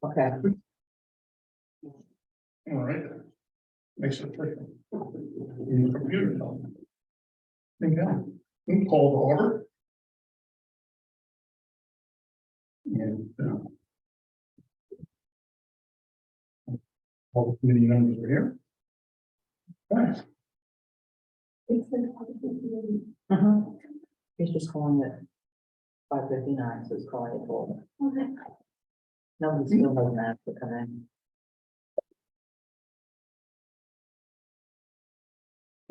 Okay. All right. Makes it tricky. In the computer. Okay, we call to order. And, all the committee members are here. Right. He's just calling it 5:59, so he's calling it forward. Nobody still doesn't have to come in.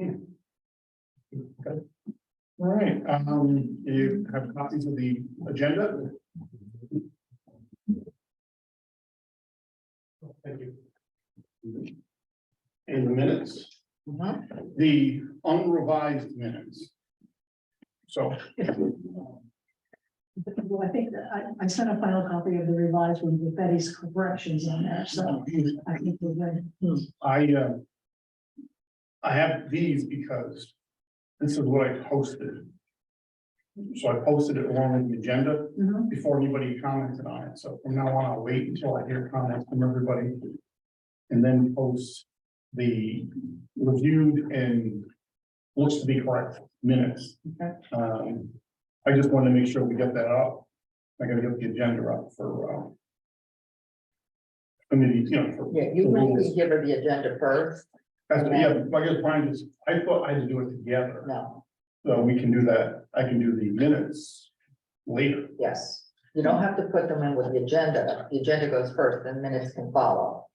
Okay. All right, you have copies of the agenda? Thank you. And the minutes, the unrevised minutes. So, Well, I think that I sent a final copy of the revised one with Betty's corrections on there, so I think we're good. I have these because this is what I posted. So I posted it along with the agenda before anybody commented on it. So from now on, I'll wait until I hear comments from everybody. And then post the reviewed and looks to be correct minutes. Okay. I just wanted to make sure we get that up. I gotta get the agenda up for committees, for. Yeah, you for want rules. to give her the agenda first? That's, yeah, I guess Brian just, I thought I had to do it together, No, so we can do that, I can do the minutes later. yes. You don't have to put them in with the agenda. The agenda goes first, then minutes can follow.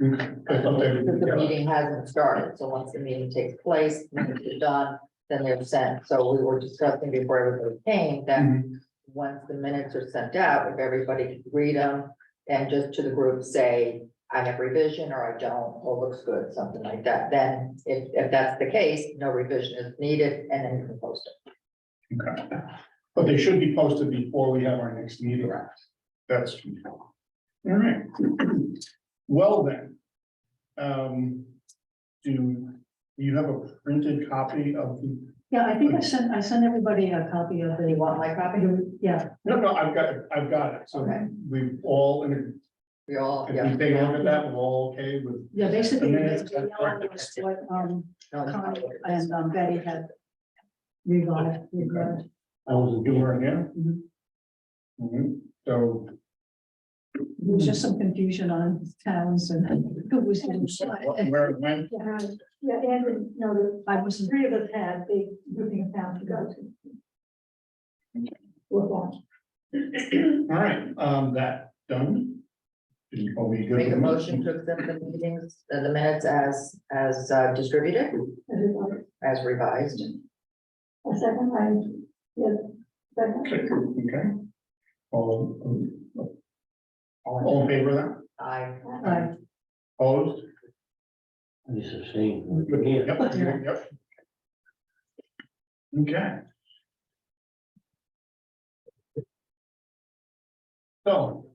Okay. I thought they were Because the together. meeting hasn't started, so once the meeting takes place, minutes are done, then they're sent. So we were discussing before everybody came that Mhm. once the minutes are sent out, if everybody can read them and just to the group say, I have revision or I don't, or looks good, something like that. Then if that's the case, no revision is needed and then you can post it. Okay, but they should be posted before we have our next meeting. That's. All right. Well then. Do you have a printed copy of the? Yeah, I think I sent everybody a copy of the. You want my copy? Yeah, No, I've got it, so Okay. we've all, if We all, we yeah. take a look at that, we're all okay with. yeah, basically, The the minutes, yellow was what, No, Connie and Betty had revised. I was doing right now. Mhm. So. There was just some confusion on towns and who was doing what. Where it went, Yeah, and, no, I was, three of us had big grouping of towns to go to. all right, that done. Are we good? Make a with motion to accept the meetings, the minutes as distributed, as revised. A second, yes. Okay. All in favor of that? I, Opposed? This is saying. Yep. Okay. So.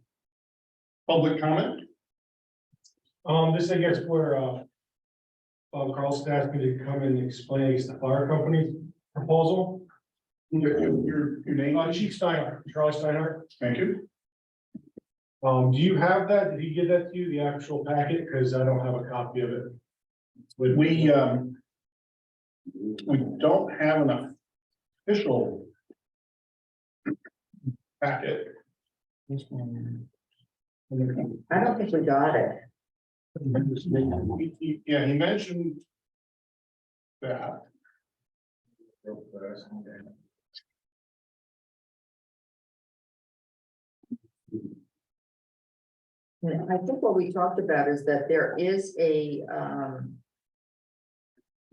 Public comment? This, I guess, where, Carlson asked me to come and explain against the fire company proposal. Your name? Chief Steinhardt, Charlie Steinhardt. Thank you. Do you have that? Did he give that to you, the actual packet? Because I don't have a copy of it. We don't have an official packet. This one. I don't think we got it. Yeah, he mentioned that. I think what we talked about is that there is a,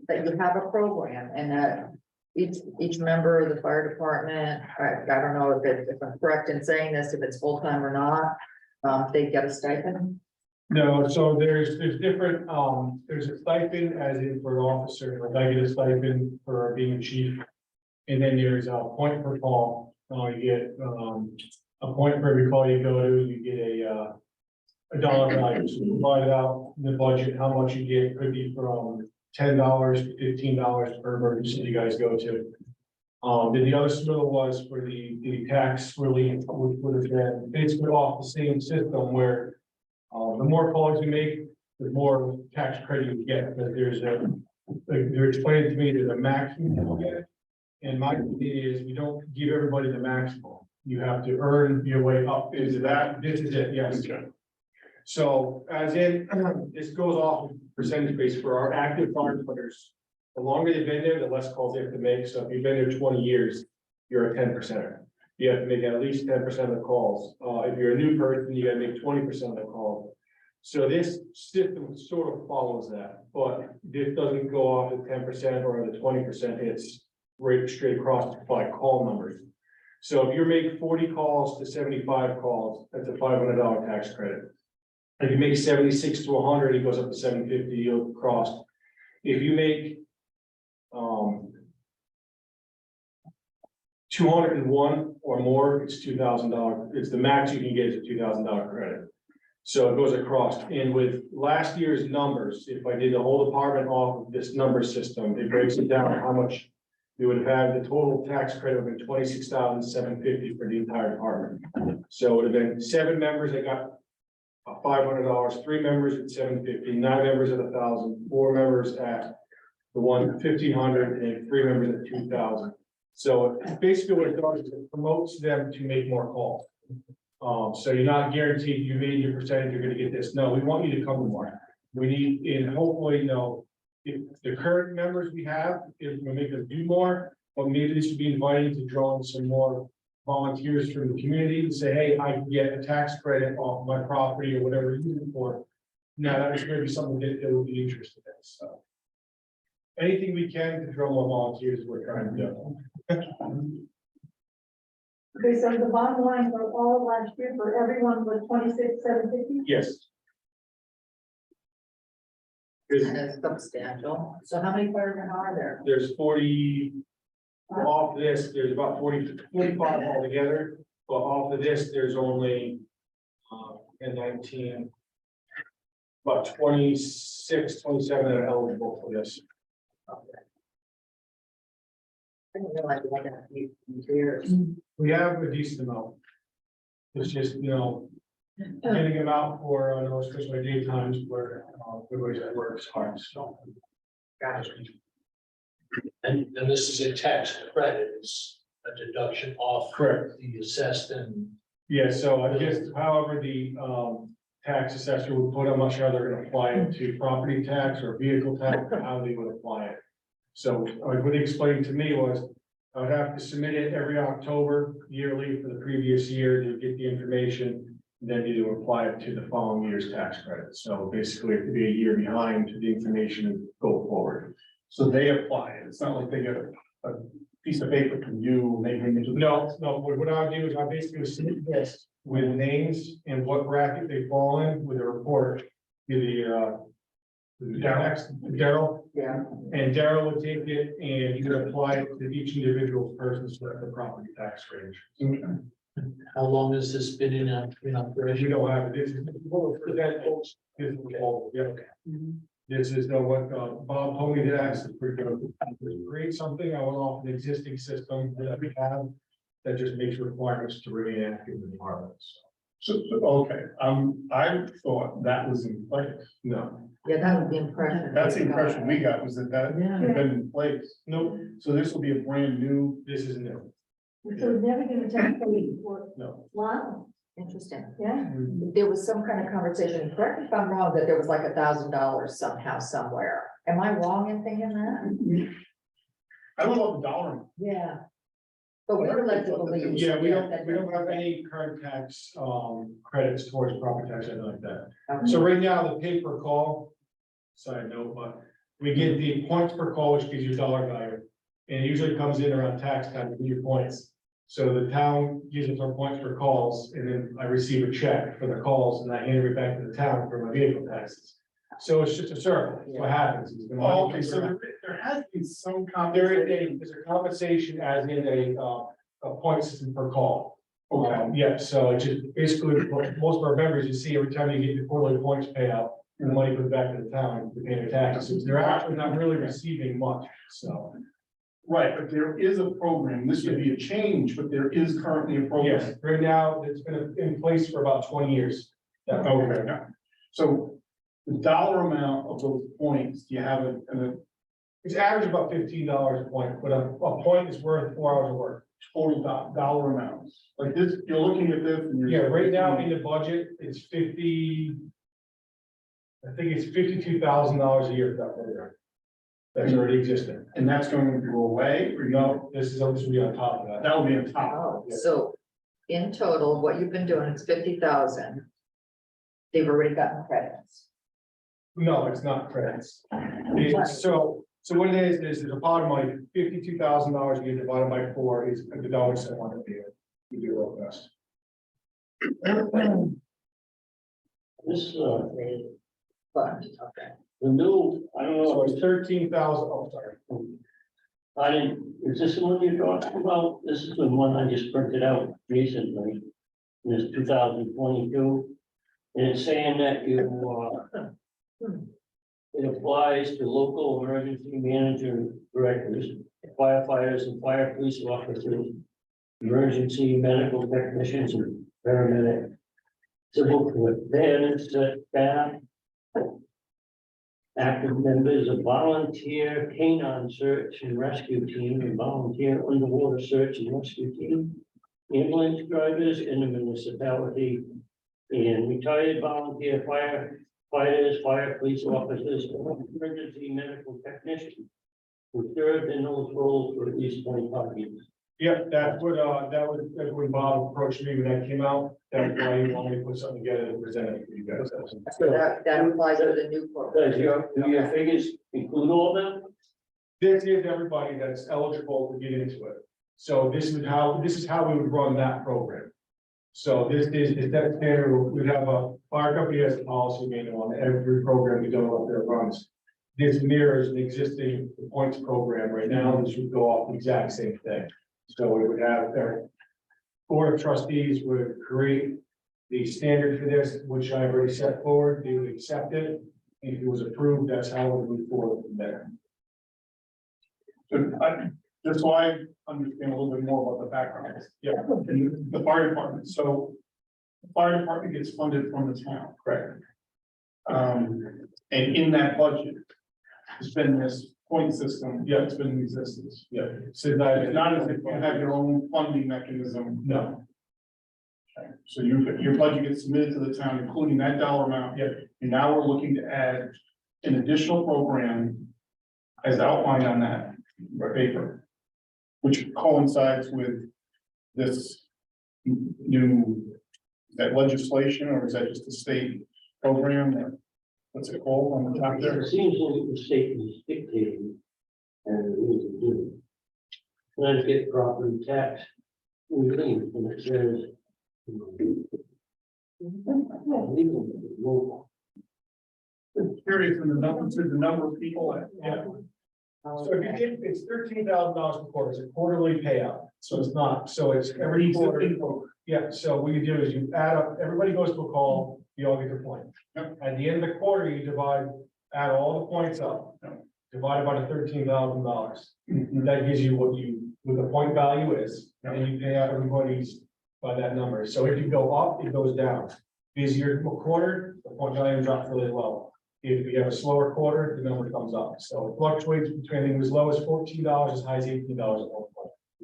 that you have a program and that each member of the fire department, I don't know if I'm correct in saying this, if it's full-time or not, they get a stipend. No, so there's different, there's a stipend as in for an officer, like I get a stipend for being a chief. And then there's a point per call, you get, a point for every call you go to, you get a dollar value, so divide it out in the budget, how much you get, could be from $10 to $15 per emergency you guys go to. Then the other submittal was for the tax relief, which would have been basically off the same system where the more calls you make, the more tax credit you get, because they're explaining to me there's a maximum you get. And my idea is we don't give everybody the maximum. You have to earn your way up. Is that- This is it, yes. Okay. So as in, this goes off percentage base for our active firefighters. The longer they've been there, the less calls they have to make. So if you've been there 20 years, you're a 10%er. You have to make at least 10% of the calls. If you're a new person, you gotta make 20% of the calls. So this system sort of follows that, but this doesn't go off at 10% or the 20%, it's right straight across by call numbers. So if you make 40 calls to 75 calls, that's a $500 tax credit. If you make 76 to 100, it goes up to 750, you'll cross. If you make 201 or more, it's $2,000. It's the max you can get is a $2,000 credit. So it goes across. And with last year's numbers, if I did the whole department off of this number system, it breaks it down how much we would have had. The total tax credit would have been $26,750 for the entire department. So it would have been 7 members that got $500, 3 members at $750, 9 members at $1,000, 4 members at the $1,500, and 3 members at $2,000. So basically what it does is it promotes them to make more calls. So you're not guaranteed you made your percentage, you're gonna get this. No, we want you to come to more. We need, and hopefully, if the current members we have, if we make them do more, but maybe they should be invited to draw in some more volunteers from the community and say, hey, I can get a tax credit off my property or whatever you use it for. Now, that is maybe something that they would be interested in, so. Anything we can to draw more volunteers, we're trying to do. Okay, so the bottom line for all of last year for everyone was 26,750? Yes. And it's substantial. So how many firemen are there? There's 40, off this, there's about 45 altogether, but off of this, there's only, and 19, about 26, 27 that are eligible for this. I didn't realize we had a few years. We have a decent amount. It's just, getting them out for, especially daytimes where, everybody's at work is hard, so. Gotcha. And this is a tax credit, it's a deduction off Correct. the assessed and. Yeah, so I guess however the, tax assessor would put, I'm not sure how they're gonna apply it to property tax or vehicle tax, or how they would apply it. So, what he explained to me was, I would have to submit it every October yearly for the previous year to get the information. Then to apply it to the following year's tax credit. So basically, it could be a year behind to the information and go forward. So they apply it. It's not like they get a piece of paper from you and they bring it to. No, what I do is I basically submit this with names and what bracket they fall in with a report to the Daryl, Yeah, and Daryl would take it and he would apply it to each individual person's the property tax range. How long has this been in We operation? don't have it. This is This is what Bob told me to ask. If we're gonna create something, I went off an existing system that we have that just makes requirements to remain active in the departments. Okay, I thought that was in place. No, yeah, that was the impression. That's the impression we got, was that had been in place. no, So this will be a brand new, this is new. So it's never gonna take place for, No. wow, Interesting. yeah. There was some kind of conversation, correct me if I'm wrong, that there was like $1,000 somehow, somewhere. Am I wrong in thinking that? I don't know the dollar. amount. Yeah. But we were led to believe. Yeah, we that don't have any current tax credits towards property tax, anything like that. Okay. So right now, the pay per call, side note, but we get the points per call, which gives you dollar value. And it usually comes in around tax time with your points. So the town uses our points for calls, and then I receive a check for the calls, and I hand it back to the town for my vehicle taxes. So it's just a circle, it's what happens. It's the money Oh, okay, comes so around. there has been some There's a compensation as in a point system per call. Okay. Yeah, so it's just basically, what most of our members, you see every time you get your quarterly points payout, the money goes back to the town to pay their taxes. They're actually not really receiving much, so. Right, but there is a program, this would be a change, but there is currently a program. Yes, right now, it's been in place for about 20 years. That Okay, program. yeah. So the dollar amount of those points, do you have a It's average about $15 a point, but a point is worth 4 hours of work. total dollar amount? Like this, you're looking at this and you're. Yeah, right now in the budget, it's 50. I think it's $52,000 a year for that program. That's already existing. And that's going to go away, or No, this will be on top of that. that will be on top. Oh, so in total, what you've been doing is 50,000. They've already gotten credits. No, it's not credits. So what it is there's a pot of money, $52,000 you get divided by 4 is the dollar set on it. You do real fast. This, Fund, okay. the new, I don't So know, it's 13,000, oh, sorry. I didn't, is this the one you're talking about? This is the one I just printed out recently. This 2022. And it's saying that it applies to local emergency manager directors, firefighters and fire police officers, emergency medical technicians and paramedic, civil preparedness, staff, active members of volunteer canine search and rescue team and volunteer underwater search and rescue team, ambulance drivers in the municipality, and retired volunteer firefighters, fire police officers, and emergency medical technicians who served in those roles for at least 25 years. Yeah, that's when Bob approached me when that came out. That's why he wanted to put something together and present it for you guys. So that applies to the new program. Does your figures include all of them? This is everybody that's eligible to get into it. So this is how we would run that program. So this is that standard, we'd have a fire company has a policy manual on every program we go up there runs. This mirrors an existing points program right now, this would go off the exact same thing. So it would have their board of trustees would create the standard for this, which I've already set forward, they would accept it. If it was approved, that's how we move forward from there. So just so I understand a little bit more about the background. Yeah, and the fire department, so the fire department gets funded from the town, correct? And in that budget, there's been this point system, yeah, it's been in existence. Yeah, so that It's not as if you have your own funding mechanism. no, Okay, so your budget gets submitted to the town, including that dollar amount. Yeah. And now we're looking to add an additional program as outlined on that paper, which coincides with this new, is that legislation, or is that just a state program? Or what's it called on the top there? It seems like the state is dictating and it was to do. Connecticut property tax relief, and it says. Legal. Curious in the number of people. yeah. So if you did, it's $13,000 per quarter, it's a quarterly payout, so it's not, so it's every quarter. Yeah, so what you do is you add up, everybody goes to a call, you all get your point. Yep. At the end of the quarter, you add all the points up, divide by the $13,000. That gives you what the point value is, and you pay out everybody's by that number. So if you go up, it goes down. Busier quarter, the point value drops really low. If you have a slower quarter, the number comes up. So it fluctuates between as low as $14, as high as $18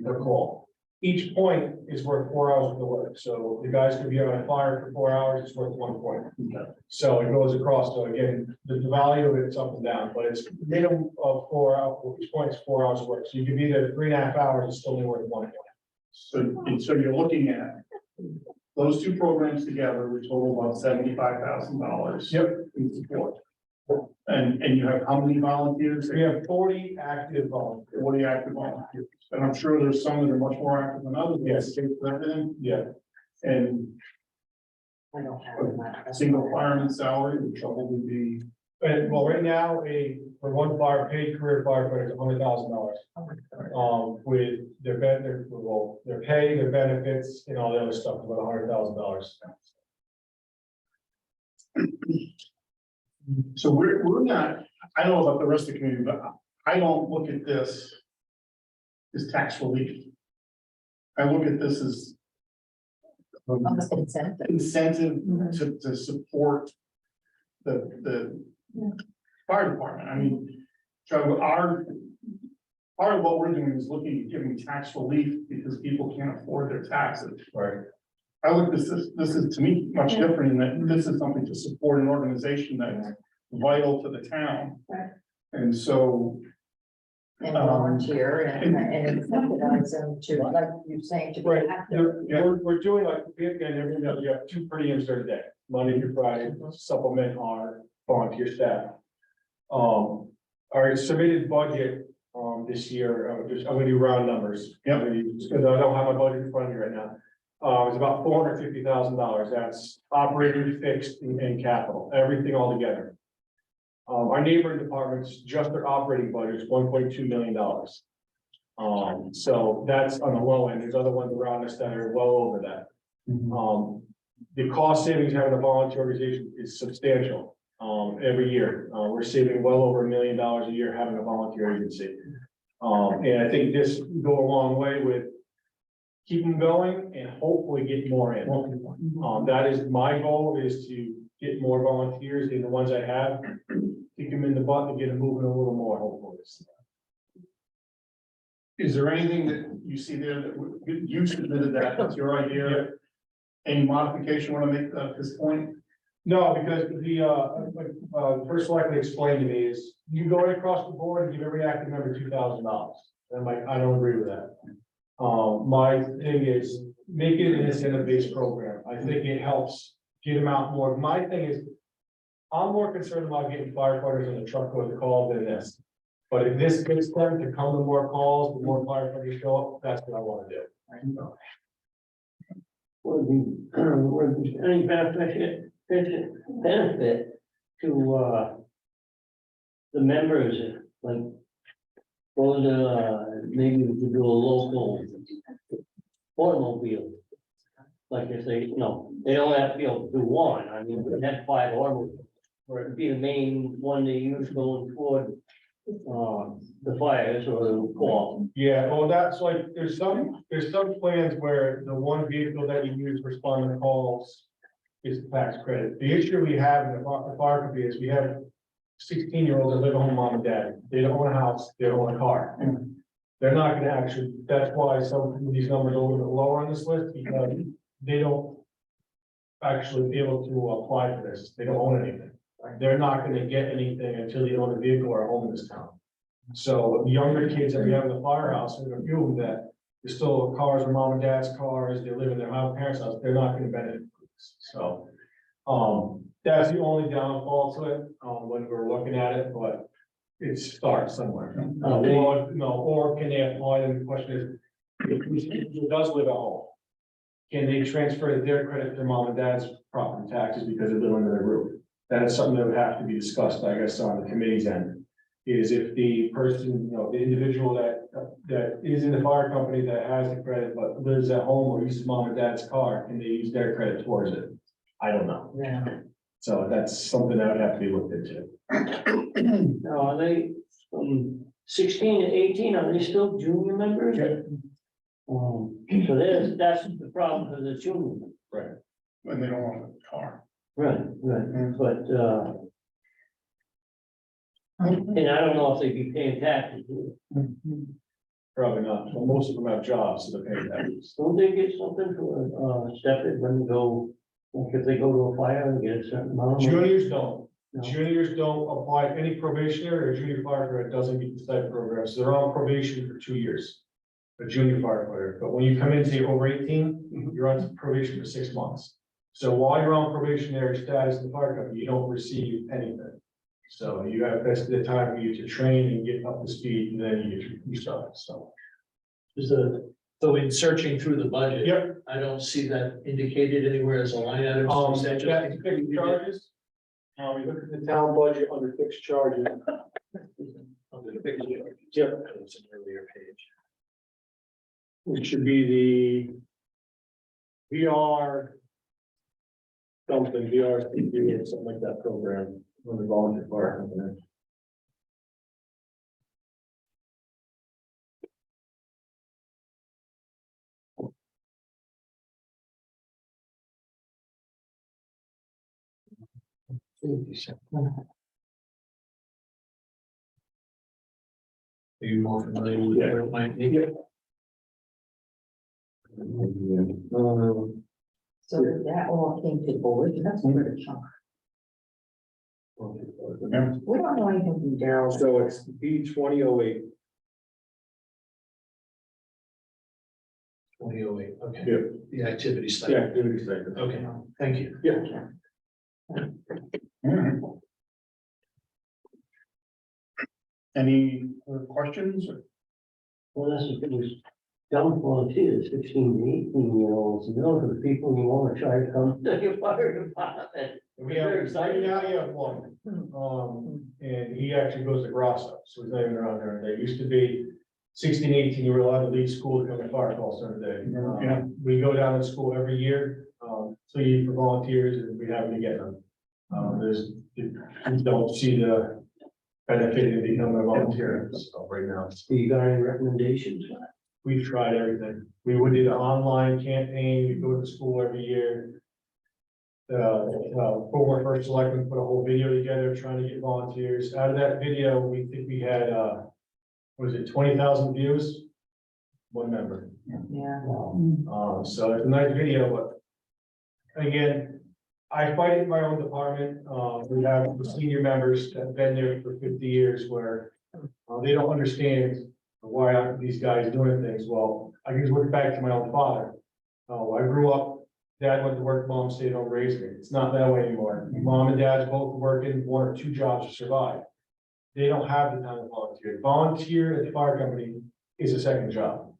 per call. Each point is worth 4 hours of the work. So the guys could be on a fire for 4 hours, it's worth 1 point. So it goes across. So again, the value of it's up and down, but it's minimum of 4 hours, each point is 4 hours of work. So you could be there 3.5 hours, it's still only worth 1 point. So you're looking at those two programs together, which total about $75,000. Yep. In support. And you have how many volunteers? We have 40 active volunteers. 40 active volunteers. And I'm sure there's some that are much more active than others. Yes. For everything. Yeah. And I don't have that. a single fireman salary would probably be, And well, right now, for one paid career firefighter is $100,000. With their their pay, their benefits, and all the other stuff, about $100,000. so we're not, I don't know about the rest of the community, but I don't look at this is tax relief. I look at this as Almost incentive. incentive Mhm. to support the fire department. I mean, so part of what we're doing is looking at giving tax relief because people can't afford their taxes. Right. I look, this is to me much different in that this is something to support an organization that's vital to the town. Right. And so, And volunteer and incentivize them to, like you're saying, to be Right, active. we're doing like, and every, you have 2 per diems during the day, Monday through Friday, to supplement our volunteer staff. Our submitted budget, this year, I'm gonna do round numbers. Yep. Because I don't have my budget in front of me right now. It's about $450,000, that's operating, fixed, and capital, everything all together. Our neighboring departments, just their operating budget is $1.2 million. So that's on the low end, there's other ones around us that are well over that. The cost savings having a volunteer organization is substantial, every year. We're saving well over $1 million a year having a volunteer agency. And I think this will go a long way with keep them going and hopefully get more in. That is my goal, is to get more volunteers, and the ones I have, kick them in the butt and get them moving a little more, hopefully. is there anything that you see there that you submitted that's your idea? Any modification want to make at this point? No, because the first selectman explained to me is, you go right across the board and give every active member $2,000. And I'm like, I don't agree with that. My thing is, make it an incentive-based program. I think it helps get them out more. My thing is, I'm more concerned about getting firefighters in the truck with the call than this. But if this gets them to come to more calls, the more firefighters show up, that's what I want to do. Would be any benefit to, the members, like, go to, maybe we could do a local automobile. Like if they, they don't have to be able to do one, I mean, we had 5 automobiles. Or it'd be the main one they use going toward, the fires or the call. Yeah, well, that's like, there's some plans where the one vehicle that you use responding to calls is the tax credit. The issue we have in the fire company is we have 16-year-olds that live at home with mom and dad. They don't own a house, they don't own a car. They're not gonna actually, that's why some of these numbers are a little bit lower on this list, because they don't actually be able to apply for this. They don't own anything. They're not gonna get anything until they own a vehicle or a home in this town. So the younger kids that we have in the firehouse, and a few of them that, they're still cars or mom and dad's cars, they live in their parents' house, they're not gonna benefit from this. So, that's the only downfall to it, when we're looking at it, but it starts somewhere. Or can they apply, and the question is, if who does live at home, can they transfer their credit to mom and dad's property taxes because they live under their roof? That is something that would have to be discussed, I guess, on the committee's end. Is if the person, the individual that is in the fire company that has the credit but lives at home or uses mom and dad's car, can they use their credit towards it? I don't know. Yeah. So that's something that would have to be looked into. Now, are they from 16 to 18, are they still junior members? So that's the problem for the junior. When they don't want a car. Right, but, and I don't know if they'd be paying taxes. Probably not. Well, most of them have jobs, so they're paying taxes. Don't they get something for, step it when they go, like if they go to a fire and get a certain amount? Juniors don't. No. Juniors don't apply. Any probationary or junior firefighter doesn't meet the stipend program, so they're on probation for 2 years. A junior firefighter, but when you come in, say over 18, you're on probation for 6 months. So while you're on probationary status in the fire company, you don't receive anything. So you have, that's the time for you to train and get up to speed, and then you get your stuff, so. So in searching through the budget. Yep. I don't see that indicated anywhere as a line item. Is that just- That's fixed charges. We look at the town budget under fixed charges. Under the fixed charges. Yep. That was an earlier page. It should be the VR something, VR, something like that program, on the volunteer fire company. Are you more familiar with Yeah. where it might be? So that all came to board, that's a pretty chunk. We don't know anything from Daryl. So it's B 2008. 2008, okay. Yeah. The activity Yeah, study. activity statement. Okay, thank you. Yeah. Alright. Any other questions? Well, that's the thing, is young volunteers, 16 to 18-year-olds, and those are the people you want to try to come to your fire department. We have, right now, you have one, and he actually goes to Grosso, so he's not even around there. They used to be 16, 18, you were allowed to leave school to come to fire call center day. Yeah. We go down to school every year, so you for volunteers, and we have to get them. You don't see the benefit in becoming a volunteer, so right now. You got any recommendations? We've tried everything. We would do the online campaign, we go to school every year. Former first selectman put a whole video together trying to get volunteers. Out of that video, we think we had, was it 20,000 views? One member. Yeah. So it's a nice video, but again, I fight in my own department. We have the senior members that have been there for 50 years where they don't understand why these guys doing things. Well, I can just look back to my own father. I grew up, dad went to work, mom stayed home, raised me. It's not that way anymore. Mom and dad's both working 1 or 2 jobs to survive. They don't have the time to volunteer. Volunteer at the fire company is a second job.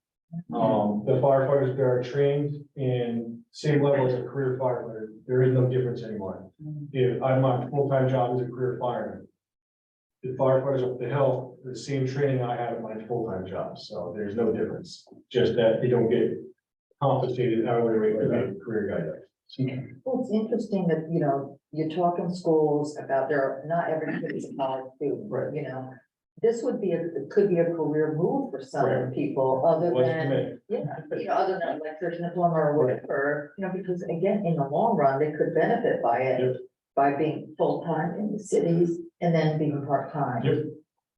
The firefighters there are trained in same level as a career firefighter. There is no difference anymore. If my full-time job is a career fireman. The firefighters up the hill, the same training I have at my full-time job, so there's no difference. Just that they don't get compensated hourly rate for the career guy does. Well, it's interesting that, you know, you talk in schools about not every kid is a college student, Right. you know. This would be it could be a career move for some Right. people, other What's the than, minute? other than electrician, plumber, or whatever, you know, because again, in the long run, they could benefit by Yep. it. By being full-time in the cities and then being part-time. Yep.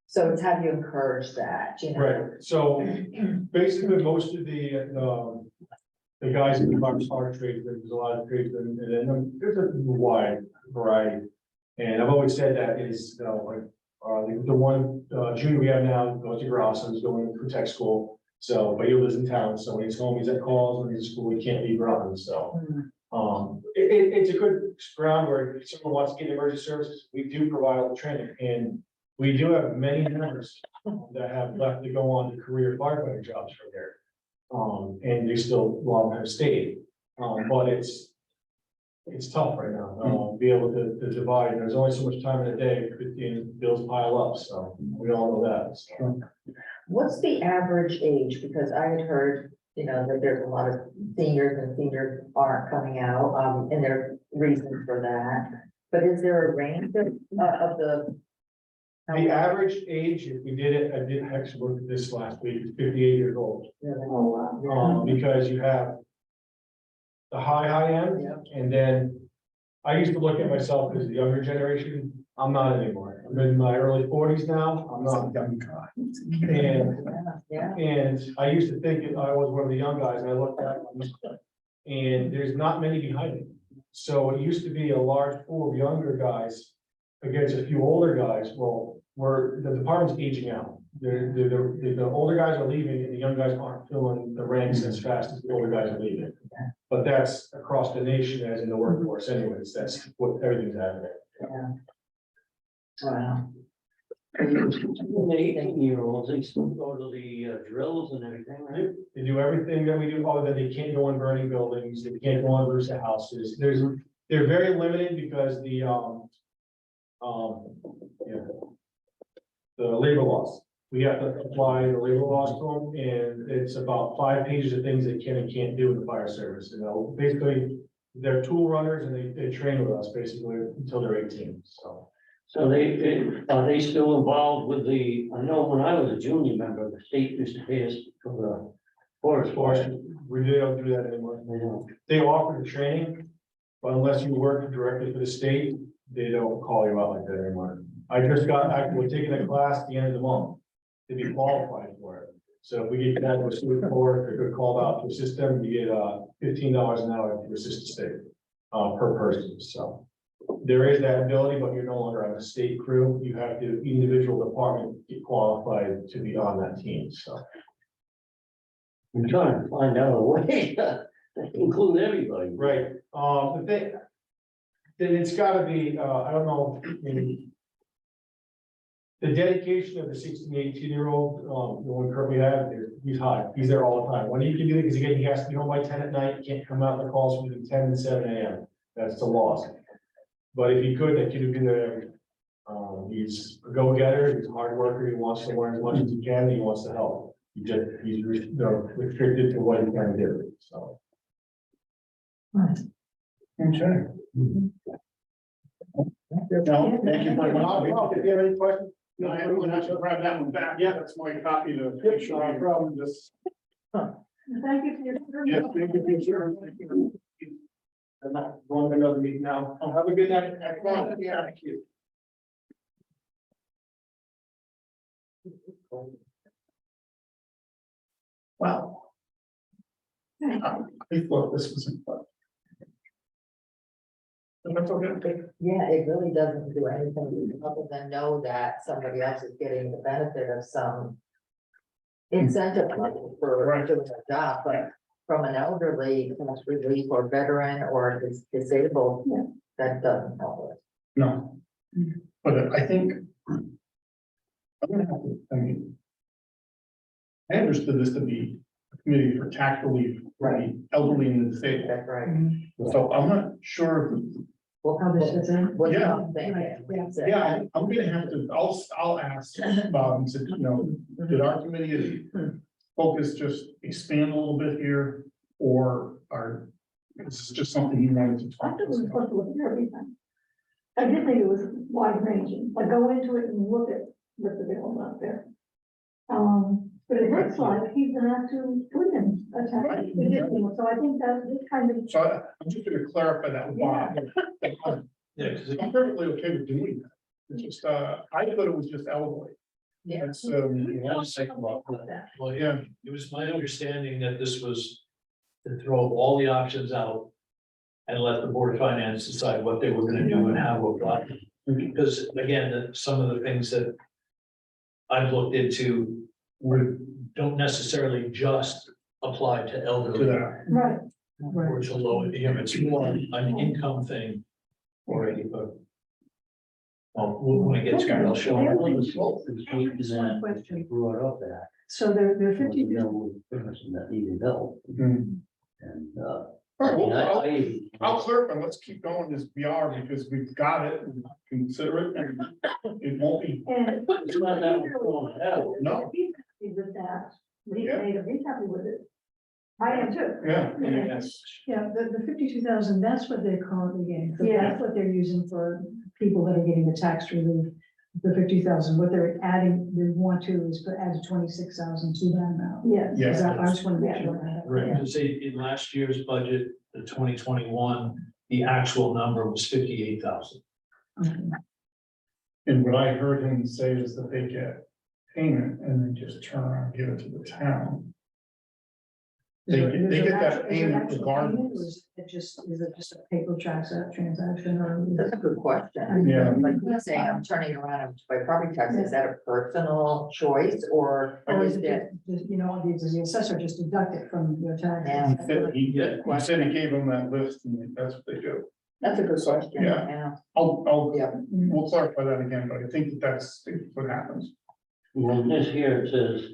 So it's how do you encourage that, you know? Right, so basically, most of the guys in the box are tradesmen, there's a lot of tradesmen, and then there's a wide variety. And I've always said that is, like, the one junior we have now goes to Grosso, he's going to tech school. So, but he lives in town, so when he's home, he's at calls, when he's at school, he can't leave Groton, so. It's a good ground where if someone wants to get emergency services, we do provide all the training, and we do have many members that have left to go on to career firefighter jobs from there. And they still, a lot of them have stayed, but it's tough right now, be able to divide, there's only so much time in a day, 15 bills pile up, so we all know that, so. What's the average age? Because I had heard, you know, that there's a lot of seniors and seniors aren't coming out, and there are reasons for that. But is there a range of the? The average age, if we did it, I did actually look at this last week, is 58 years old. Because you have the high end, Yeah. and then I used to look at myself as the younger generation. I'm not anymore. I'm in my early 40s now. I'm not. Young guy. And, Yeah, and I used to think I was one of the young guys, and I looked back on this, and there's not many behind me. So it used to be a large pool of younger guys against a few older guys. Well, the department's aging out. The older guys are leaving, and the young guys aren't filling the ranks as fast as the older guys are leaving. But that's across the nation as in the workforce anyways. That's what everything's happening. yeah. Wow. And the 18-year-olds, they still go to the drills and everything, right? They do everything that we do, other than they can't go on burning buildings, they can't go on roofs of houses. They're very limited because the labor laws. We have to apply the labor laws to them, and it's about 5 pages of things they can and can't do in the fire service. You know, basically, they're tool runners and they train with us basically until they're 18, so. So are they still involved with I know when I was a junior member, the state used to pay us for the forest force. We really don't do that anymore. You know, They offer the training, but unless you work directly for the state, they don't call you out like that anymore. We're taking a class at the end of the month to be qualified for it. So if we get called to a student court, or get called out to a system, you get $15 an hour to assist the state per person, so. There is that ability, but you're no longer on a state crew. You have to individual department get qualified to be on that team, so. I'm trying to find out a way to include everybody. Right, the thing, then it's gotta be, I don't know, maybe. The dedication of the 16, 18-year-old, the one currently have, he's high, he's there all the time. When he can do it, because again, he has to be home by 10 at night, he can't come out in the calls between 10 and 7 AM. That's the loss. But if he could, that kid would be there. He's a go-getter, he's a hard worker, he wants to learn as much as he can, and he wants to help. He's restricted to what he can do, so. Right. Okay. No, thank you very much. If you have any questions? No, I'm gonna have to grab that one back. Yeah, that's my copy to make sure I problem this. Thank you for your. Yeah, thank you for your. I'm not going to another meeting now. Have a good night. Yeah, thank you. Wow. I thought this was important. That's okay. Yeah, it really doesn't do anything other than know that somebody else is getting the benefit of some incentive money for Right. doing a job, but from an elderly, tax relief or veteran or disabled, Yeah. that doesn't help us. No. But I think. I'm gonna have to, I mean. I understood this to be a committee for tax relief for the elderly and the disabled. That's right. So I'm not sure. How this fits in. What Yeah. I'm thinking. Yeah. Yeah, I'm gonna have to, I'll ask Bob and say, you know, did our committee focus just expand a little bit here? Or is this just something you wanted to I talk thought to we us were about? supposed to look at everything. I did think it was wide ranging, like go into it and look at what's available out there. But it looks like he's gonna have to put in a tax, Right. so I think that this kind of, So I'm just gonna clarify that with Bob. Yeah, because I'm perfectly okay with doing that. It's just, I thought it was just elderly. Yeah. It's, well, yeah, it was my understanding that this was to throw all the options out and let the Board of Finance decide what they were gonna do and how to apply. Because again, some of the things that I've looked into don't necessarily just apply to to elderly that. right, or to low, it's more an income thing already, but. Well, when I get to it, I'll show One you. of the folks is speaking Just one that question. brought up that. So they're 50, You know, person that needed help Mhm. and, All right, well, I I'll clarify, let's keep going as we are, because we've got it, and consider it, and it won't be, and. It's not that we're throwing it out. No. He's happy with that, he's Yeah. made, he's happy with it. I am too. yeah, yes. yeah, the 52,000, that's what they're currently getting. So Yeah. that's what they're using for people that are getting the tax relief. The 50,000, what they're adding, they want to is to add 26,000 to that amount. Yes. Yeah. Is that- I just want to make sure. I have that. Right, because in last year's budget, the 2021, the actual number was 58,000. Okay. And what I heard him say is that they get payment and then just turn around and give it to the town. Is They there- get- is they there get that actual- is there payment actual regardless. payment, or is it just a paper transaction or? That's a good question. Yeah. Like you're saying, I'm turning around and by property tax, is that a personal choice or Or is is it? it, just, you know, the assessor just deduct it from your tax? Yeah. He said he gave him that list, and that's what they do. That's a good question, Yeah. yeah. Yeah, Mm. we'll clarify that again, but I think that's what happens. Well, this here it says.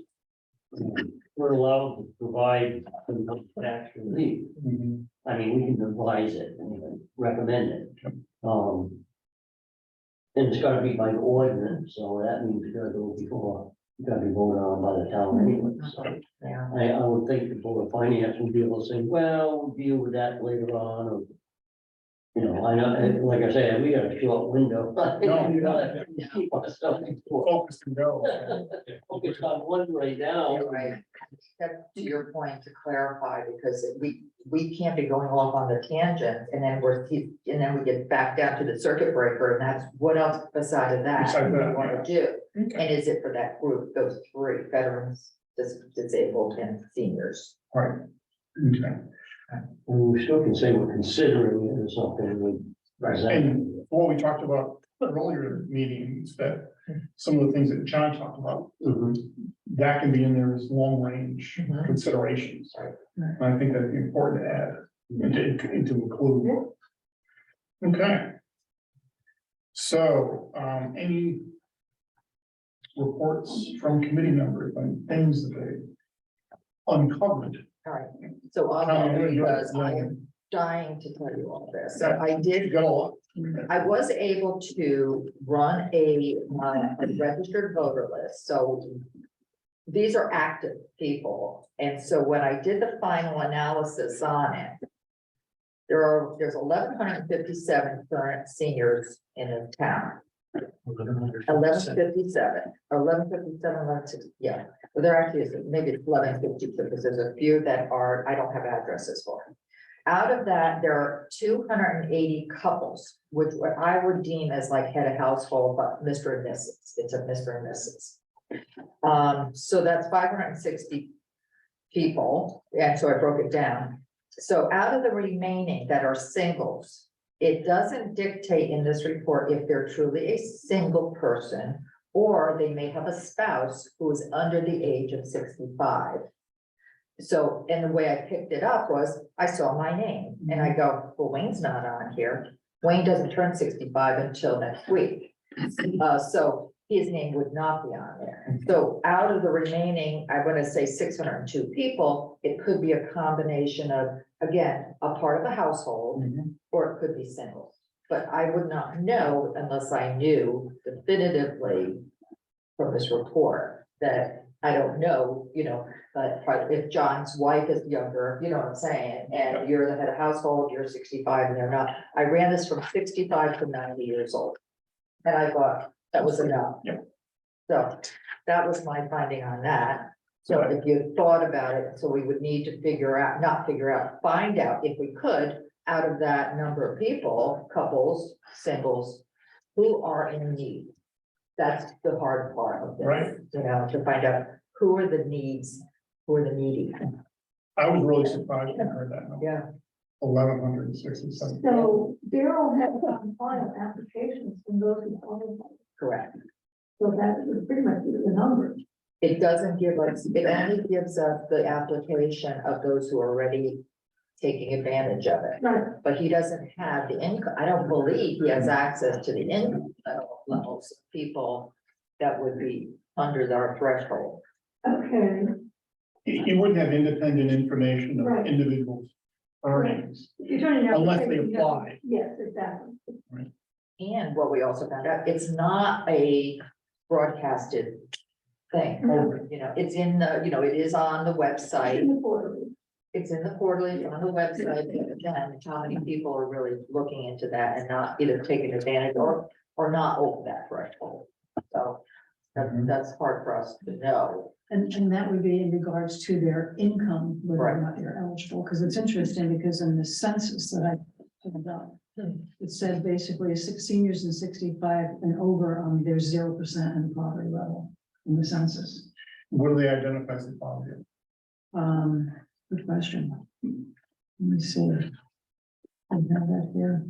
We're allowed to provide some tax relief. Mhm. I mean, we can advise it and recommend it. Yep. And it's gotta be by ordinance, so that means it's gotta go before, it's gotta be voted on by the town anyway, so. Yeah, I would think the Board of Finance would be able to say, well, we'll deal with that later on, or You know, I know, and like I say, we got a short window. No. You know, that we keep ourselves Focus and go. focused on one right now. You're right. That, to your point, to clarify, because we can't be going off on the tangent and then and then we get back down to the circuit breaker and that's what else beside of that Beside we that, want to do. Okay, And is it for that group, those three, veterans, disabled and seniors? all right, okay. And we still can say we're considering it or something with. And what we talked about earlier meetings, that some of the things that John talked about, Mhm. that can be in there as long range Mhm. considerations. Right. And I think that'd be important to add, and to include. Okay. So, any reports from committee members on things that they uncovered? All right, so I'll go because I am dying to tell you all this. So I did Go. I was able to run a registered voter list, so. These are active people, and so when I did the final analysis on it. There's 1,157 current seniors in the town, 1157, 1160, yeah. Well, there actually is, maybe it's 1150, because there's a few that I don't have addresses for. Out of that, there are 280 couples, which what I would deem as like head of household, but Mr. and Mrs., it's a Mr. and Mrs. So that's 560 people, and so I broke it down. So out of the remaining that are singles, it doesn't dictate in this report if they're truly a single person, or they may have a spouse who is under the age of 65. So, and the way I picked it up was, I saw my name, and I go, well, Wayne's not on here. Wayne doesn't turn 65 until next week. So his name would not be on there. So out of the remaining, I'm gonna say 602 people, it could be a combination of, again, a part of the household, or it could be single. But I would not know unless I knew definitively from this report that I don't know, but if John's wife is younger, you know what I'm saying? And you're the head of household, you're 65 and they're not. I ran this from 65 to 90 years old. And I thought that was enough. Yep. So that was my finding on that. So if you thought about it, so we would need to find out if we could, out of that number of people, couples, singles, who are in need. That's the hard part of this, Right. To find out who are the needs, who are the needy. I was really surprised when I heard that number, Yeah, 1,167. So Daryl has gotten file applications from those who qualify. correct. So that would pretty much be the number. It doesn't give us, it only gives us the application of those who are already taking advantage of it. Right. But he doesn't have the income, I don't believe he has access to the income levels of people that would be under our threshold. Okay, You wouldn't have independent information of Right. individuals' earnings if you're turning. out- unless they apply. Yes, exactly. And what we also found out, it's not a broadcasted thing. It's in the, it is on the website. In the quarterly. It's in the quarterly, on the website, and again, how many people are really looking into that and not either taking advantage or not over that threshold. So that's hard for us to know. And that would be in regards to their income, whether Right. or not they're eligible, because it's interesting, because in the census that I pulled up, it said basically seniors and 65 and over, there's 0% in the poverty level in the census. What do they identify as the poverty? Good question. Let me see. I have that here.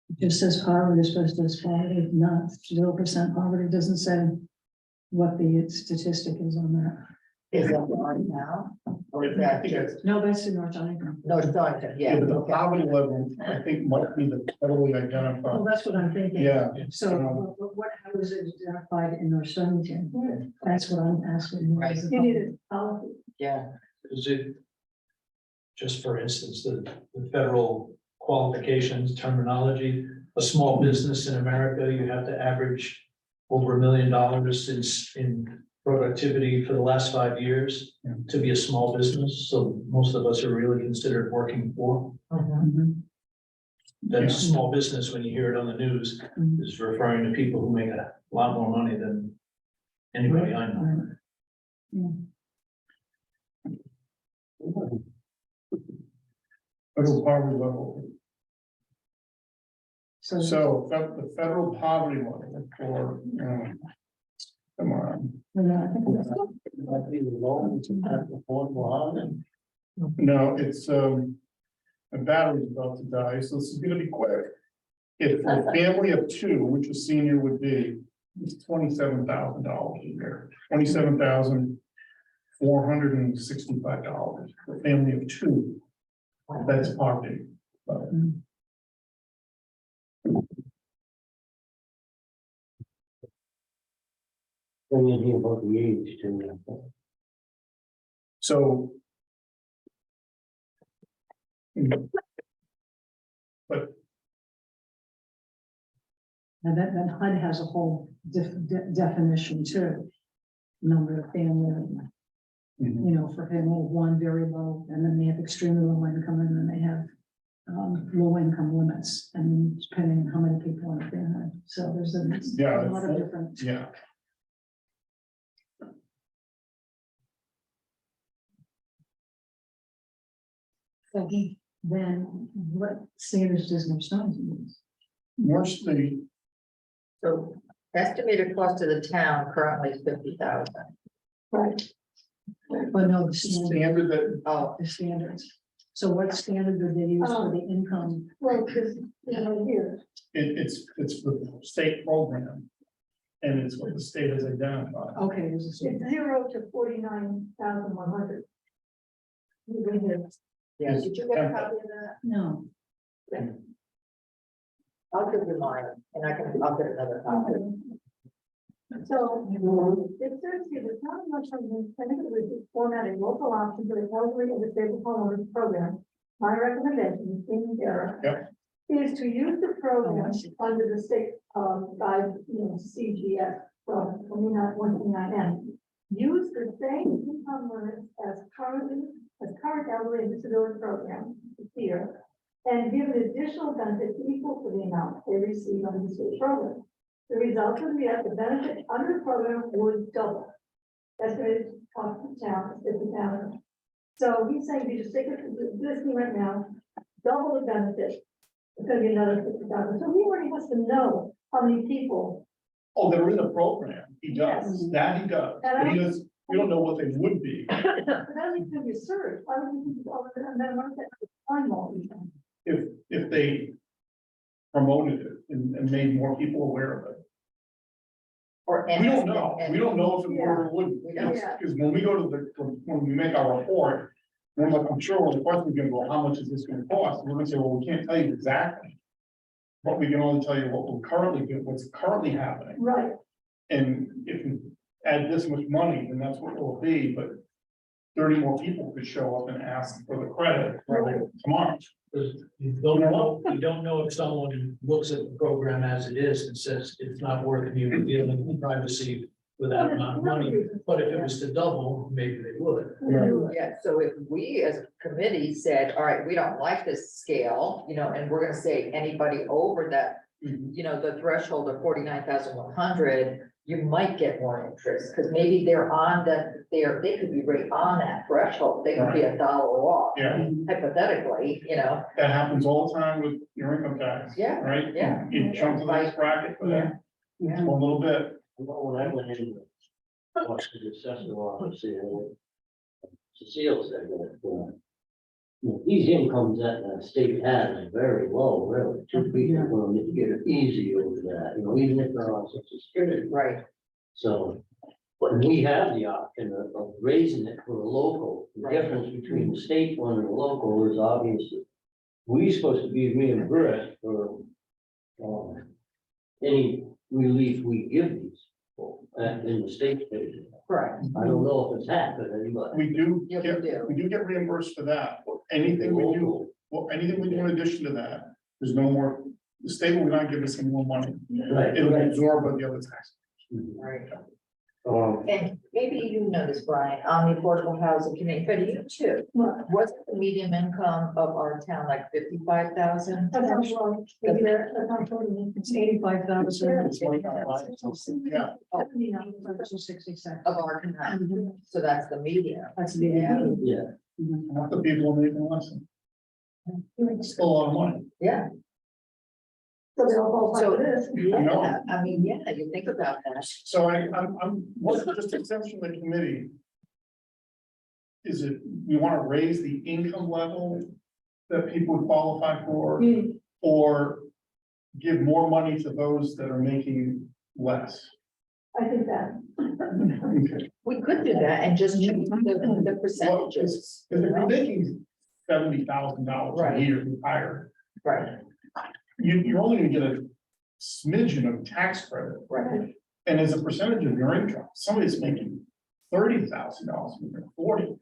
It just says poverty, is supposed to say poverty, not 0% poverty, doesn't say what the statistic is on that. Is that right now? Or is that just, No, that's in North Huntington. no, it's not, yeah. Yeah, but the Okay. poverty level, I think, might be the federally Well, identified. that's what I'm thinking. Yeah. So how is it identified in North Stonington? That's what I'm asking. Right. You need a policy. Yeah, Is it, just for instance, the federal qualifications terminology, a small business in America, you have to average over $1 million in productivity for the last 5 years Yeah. to be a small business, so most of us are really considered working poor. Mhm. That's a small business, when you hear it on the news, Mhm. is referring to people who make a lot more money than anybody I know. Yeah. Federal poverty level. So, So the federal poverty level for, come on, yeah, I think that's- Might be the low, it's affordable housing. no, it's, the battery's about to die, so this is gonna be quick. If a family of two, which a senior would be, it's $27,000 a year, $27,465 for a family of two. That's poverty. When you hear about the age too. So. and that HUD has a whole definition too. Number of family, Mhm. you know, for family of one, very low, and then they have extremely low income, and then they have low income limits, and depending on how many people in the family, so there's Yeah, a lot of different. Yeah, So then what standards does Marstone's use? Marsh State, So estimated cost to the town currently is 50,000. Right, But no, the standard, standard that, Oh, the standards. So what standard do they use for the income? well, this, here, it's the state program. And it's what the state has identified. Okay, there's a it's standard. 0 to 49,100. yeah, did you get a copy of that? No, I'll give you mine, and I'll get another copy. So, it says here, the town of Marshall intended to format a local option for the elderly and disabled homeowners program. My recommendation, in there. Yep. Is to use the program under the state, guide, CGS, from 29 Use the same income limits as current elderly and disability program here. And give an additional benefit equal to the amount they receive under the state program. The result would be that the benefit under the program would double. That's what it costs the town, $50,000. So he's saying, you just take it to this thing right now, double the benefit. It's gonna be another 50,000. So he already has to know how many people. Oh, they're in the program, he Yes. does, that he does, but he does, we don't know what they would be. But that would be a surge. Why would you think all of it? And then once that time all the time. If they promoted it and made more people aware of it. Or. We don't know, we don't know if it would or wouldn't, We don't. because when we go to when we make our report, we're like, I'm sure the question's gonna go, how much is this gonna cost? And we're gonna say, well, we can't tell you exactly. But we can only tell you what we're currently doing, what's currently happening, Right. and if you add this much money, then that's what it will be, but 30 more people could show up and ask for the credit tomorrow. Because you don't know if someone looks at the program as it is and says it's not worth you dealing with privacy with that amount of money. But if it was to double, maybe they would. Yeah, so if we as a committee said, all right, we don't like this scale, and we're gonna say anybody over that, the threshold of 49,100, you might get more interest, because maybe they're on that, they could be right on that threshold, they could be $1 off. Yeah, Hypothetically, that happens all the time with your income tax. Yeah, Right? yeah. You jump to the next bracket for that, yeah. a little bit. When I went in, watched the assessor office here. Cecile said that, these incomes that the state has are very low, really. Two people are going to get it easy over that, even if they're on social security. right, So, but we have the option of raising it for a local. The Right. difference between the state one and the local is obviously, we're supposed to be reimbursed for any relief we give these people, in the state pays. correct. I don't know if it's happening, but. We do Yeah, we get, do. we do get reimbursed for that. Anything we do, anything we do in addition to that, there's no more, the state will not give us any more money. Right, It'll be right. absorbed by the other tax. Right. And maybe you know this, Brian, on the affordable housing committee, but you too. What? Wasn't the median income of our town like 55,000? That sounds wrong. Maybe that sounds wrong. It's 85,000. Yeah. 66. Of our town, so that's the median. That's the, Yeah. Half the people are making less. It's still a lot of money. Yeah, So they all qualify So- for this. yeah, I mean, yeah, you think about that. So I'm, what's just a sense from the committee? Is it, we want to raise the income level that people would qualify for, or give more money to those that are making less? I think that. Okay. We could do that and just change the Well, percentages. if you're making $70,000 a Right. year higher, Right, you're only gonna get a smidgen of tax credit. right, And as a percentage of your income, somebody's making $30,000, maybe 40.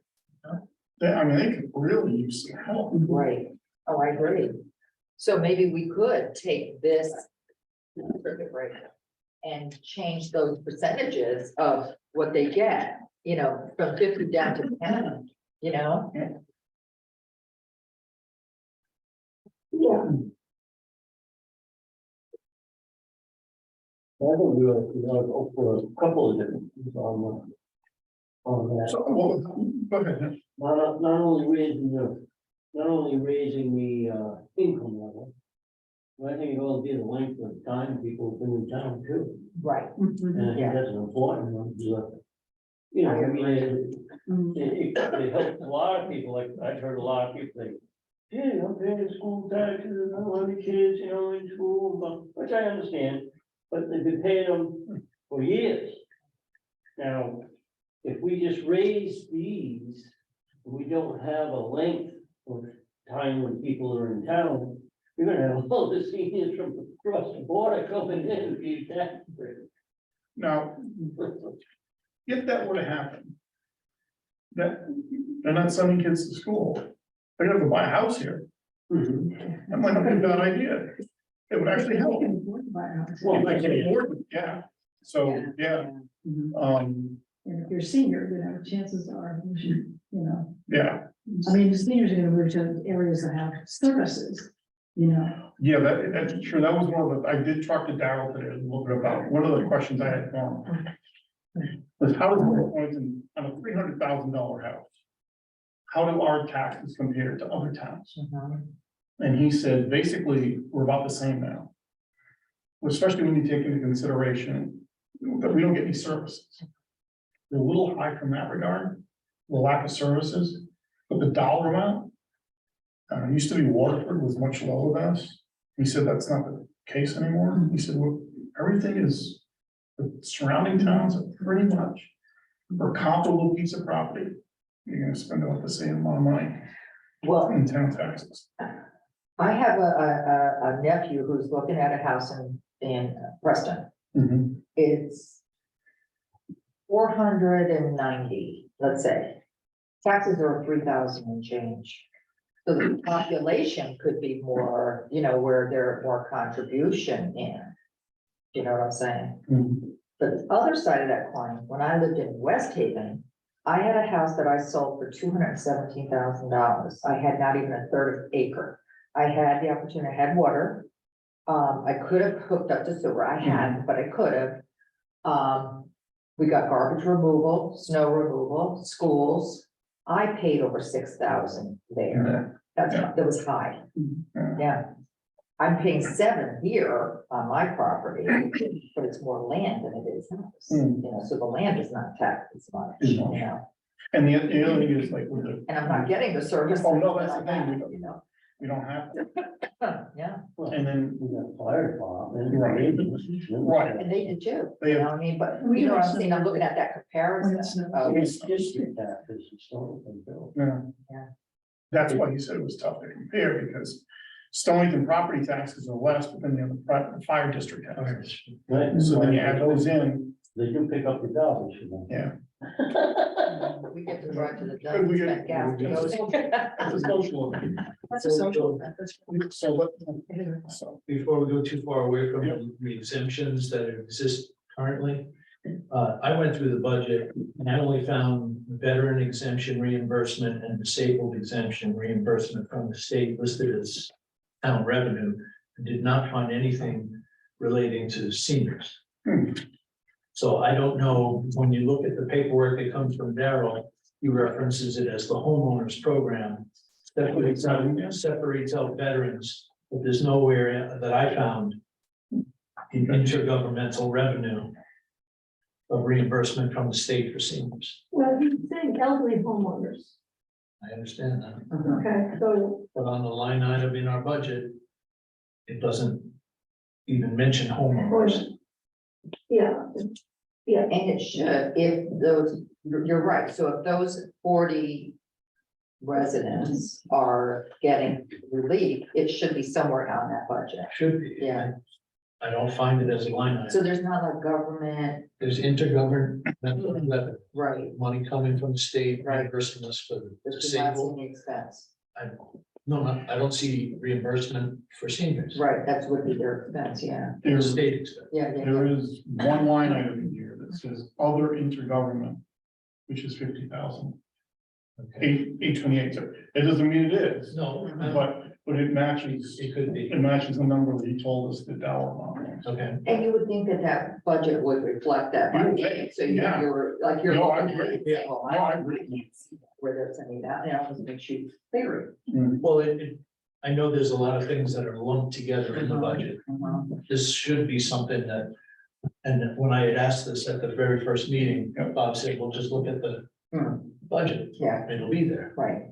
I mean, they could really use some help. right. Oh, I agree. So maybe we could take this circuit breaker and change those percentages of what they get, you know, from 50 down to 10, you know? Yeah, I think we ought to go for a couple of different things on that. So, well, go ahead. Not only raising the income level. But I think it ought to be the length of time people have been in town too. Right, And I think Yeah. that's an important one. You know, I mean, it helps a lot of people, like, I've heard a lot of people say, yeah, I'm paying school taxes, and I don't have any kids, you know, in school, but, which I understand, but they've been paying them for years. Now, if we just raise these, we don't have a length of time when people are in town, you're gonna have all the seniors from across the border coming in for your tax break. Now, if that were to happen, that they're not sending kids to school, they're gonna have to buy a house here. That might not be a bad idea. It would actually help. Well, they can afford it, yeah. So, yeah, And if you're a senior, you know, chances are, you should, you know, yeah, I mean, the seniors are gonna move to areas that have services, you know. yeah, that's true. That was one of the, I did talk to Darryl today a little bit about, one of the questions I had for him. Was how does Burlington, on a $300,000 house, how do our taxes compare to other towns? Mhm. And he said, basically, we're about the same now. Especially when you take into consideration that we don't get any services. They're a little high from that regard, the lack of services, but the dollar amount. Used to be Waterford was much lower than us. He said that's not the case anymore. He said, well, everything is, the surrounding towns are pretty much for a comparable piece of property. You're gonna spend about the same amount of money Well, in town taxes. I have a nephew who's looking at a house in Preston. Mhm. It's 490, let's say. Taxes are 3,000 and change. So the population could be more, you know, where there are more contribution in. You know what I'm saying? Mhm. But the other side of that coin, when I lived in West Haven, I had a house that I sold for $217,000. I had not even a third of acre. I had the opportunity, I had water. I could have hooked up to sewer, I hadn't, but I could have. We got garbage removal, snow removal, schools. I paid over 6,000 there. That was high. Yeah. Yeah. I'm paying 7 here on my property, but it's more land than it is house. You know, so the land is not taxed as much, you know, And the other thing is like with the, and I'm not getting the service. Oh, no, that's that the I thing, we have, don't- you know. we don't have, Yeah, and then, We got fire department. Right. Right. and they did too, They you have- know what I mean, but We you know what I'm have saying, I'm some- looking at that comparison. of- It's district taxes, it's not a bill. yeah. Yeah. That's why he said it was tough to compare, because Stonington property taxes are less, but then you have the fire district taxes. Right, So then you add those in, They do pick up the garbage, you know. yeah. We get to drive to the dump, We spend get- gas. we get- It's a social. That's a social event, that's. So, so, Before we go too far away from the exemptions that exist currently, I went through the budget and I only found veteran exemption reimbursement and disabled exemption reimbursement from the state listed as town revenue. I did not find anything relating to seniors. So I don't know, when you look at the paperwork that comes from Daryl, he references it as the homeowners program. Separates out veterans, but there's nowhere that I found in intergovernmental revenue of reimbursement from the state for seniors. Well, he's saying elderly homeowners, I understand that, okay, so, but on the line item in our budget, it doesn't even mention homeowners. yeah. Yeah, And it should, if those, you're right, so if those 40 residents are getting relief, it should be somewhere on that budget. Should be. Yeah. I don't find it as a line item. So there's not like government, There's intergovernmental revenue, right, money coming from the state, Right. reimbursing us for the there's not disabled. any expense, I don't see reimbursement for seniors. right, that's would be their expense, yeah, The There's, state expense. yeah. there is one line item in here that says other intergovernment, which is 50,000. Okay. 828, so it doesn't mean it is, No, but it matches, it could be, it matches the number that he told us the dollar amount was. okay. And you would think that that budget would reflect that, You would money, think, so yeah. you're, like, you're No, I looking at agree. it, saying, well, No, I I agree. can't see where they're sending that, and it almost makes you clear. Well, I know there's a lot of things that are lumped together in the budget. This should be something that, and when I had asked this at the very first meeting, Bob said, well, just look at the budget, Yeah, it'll be there. right.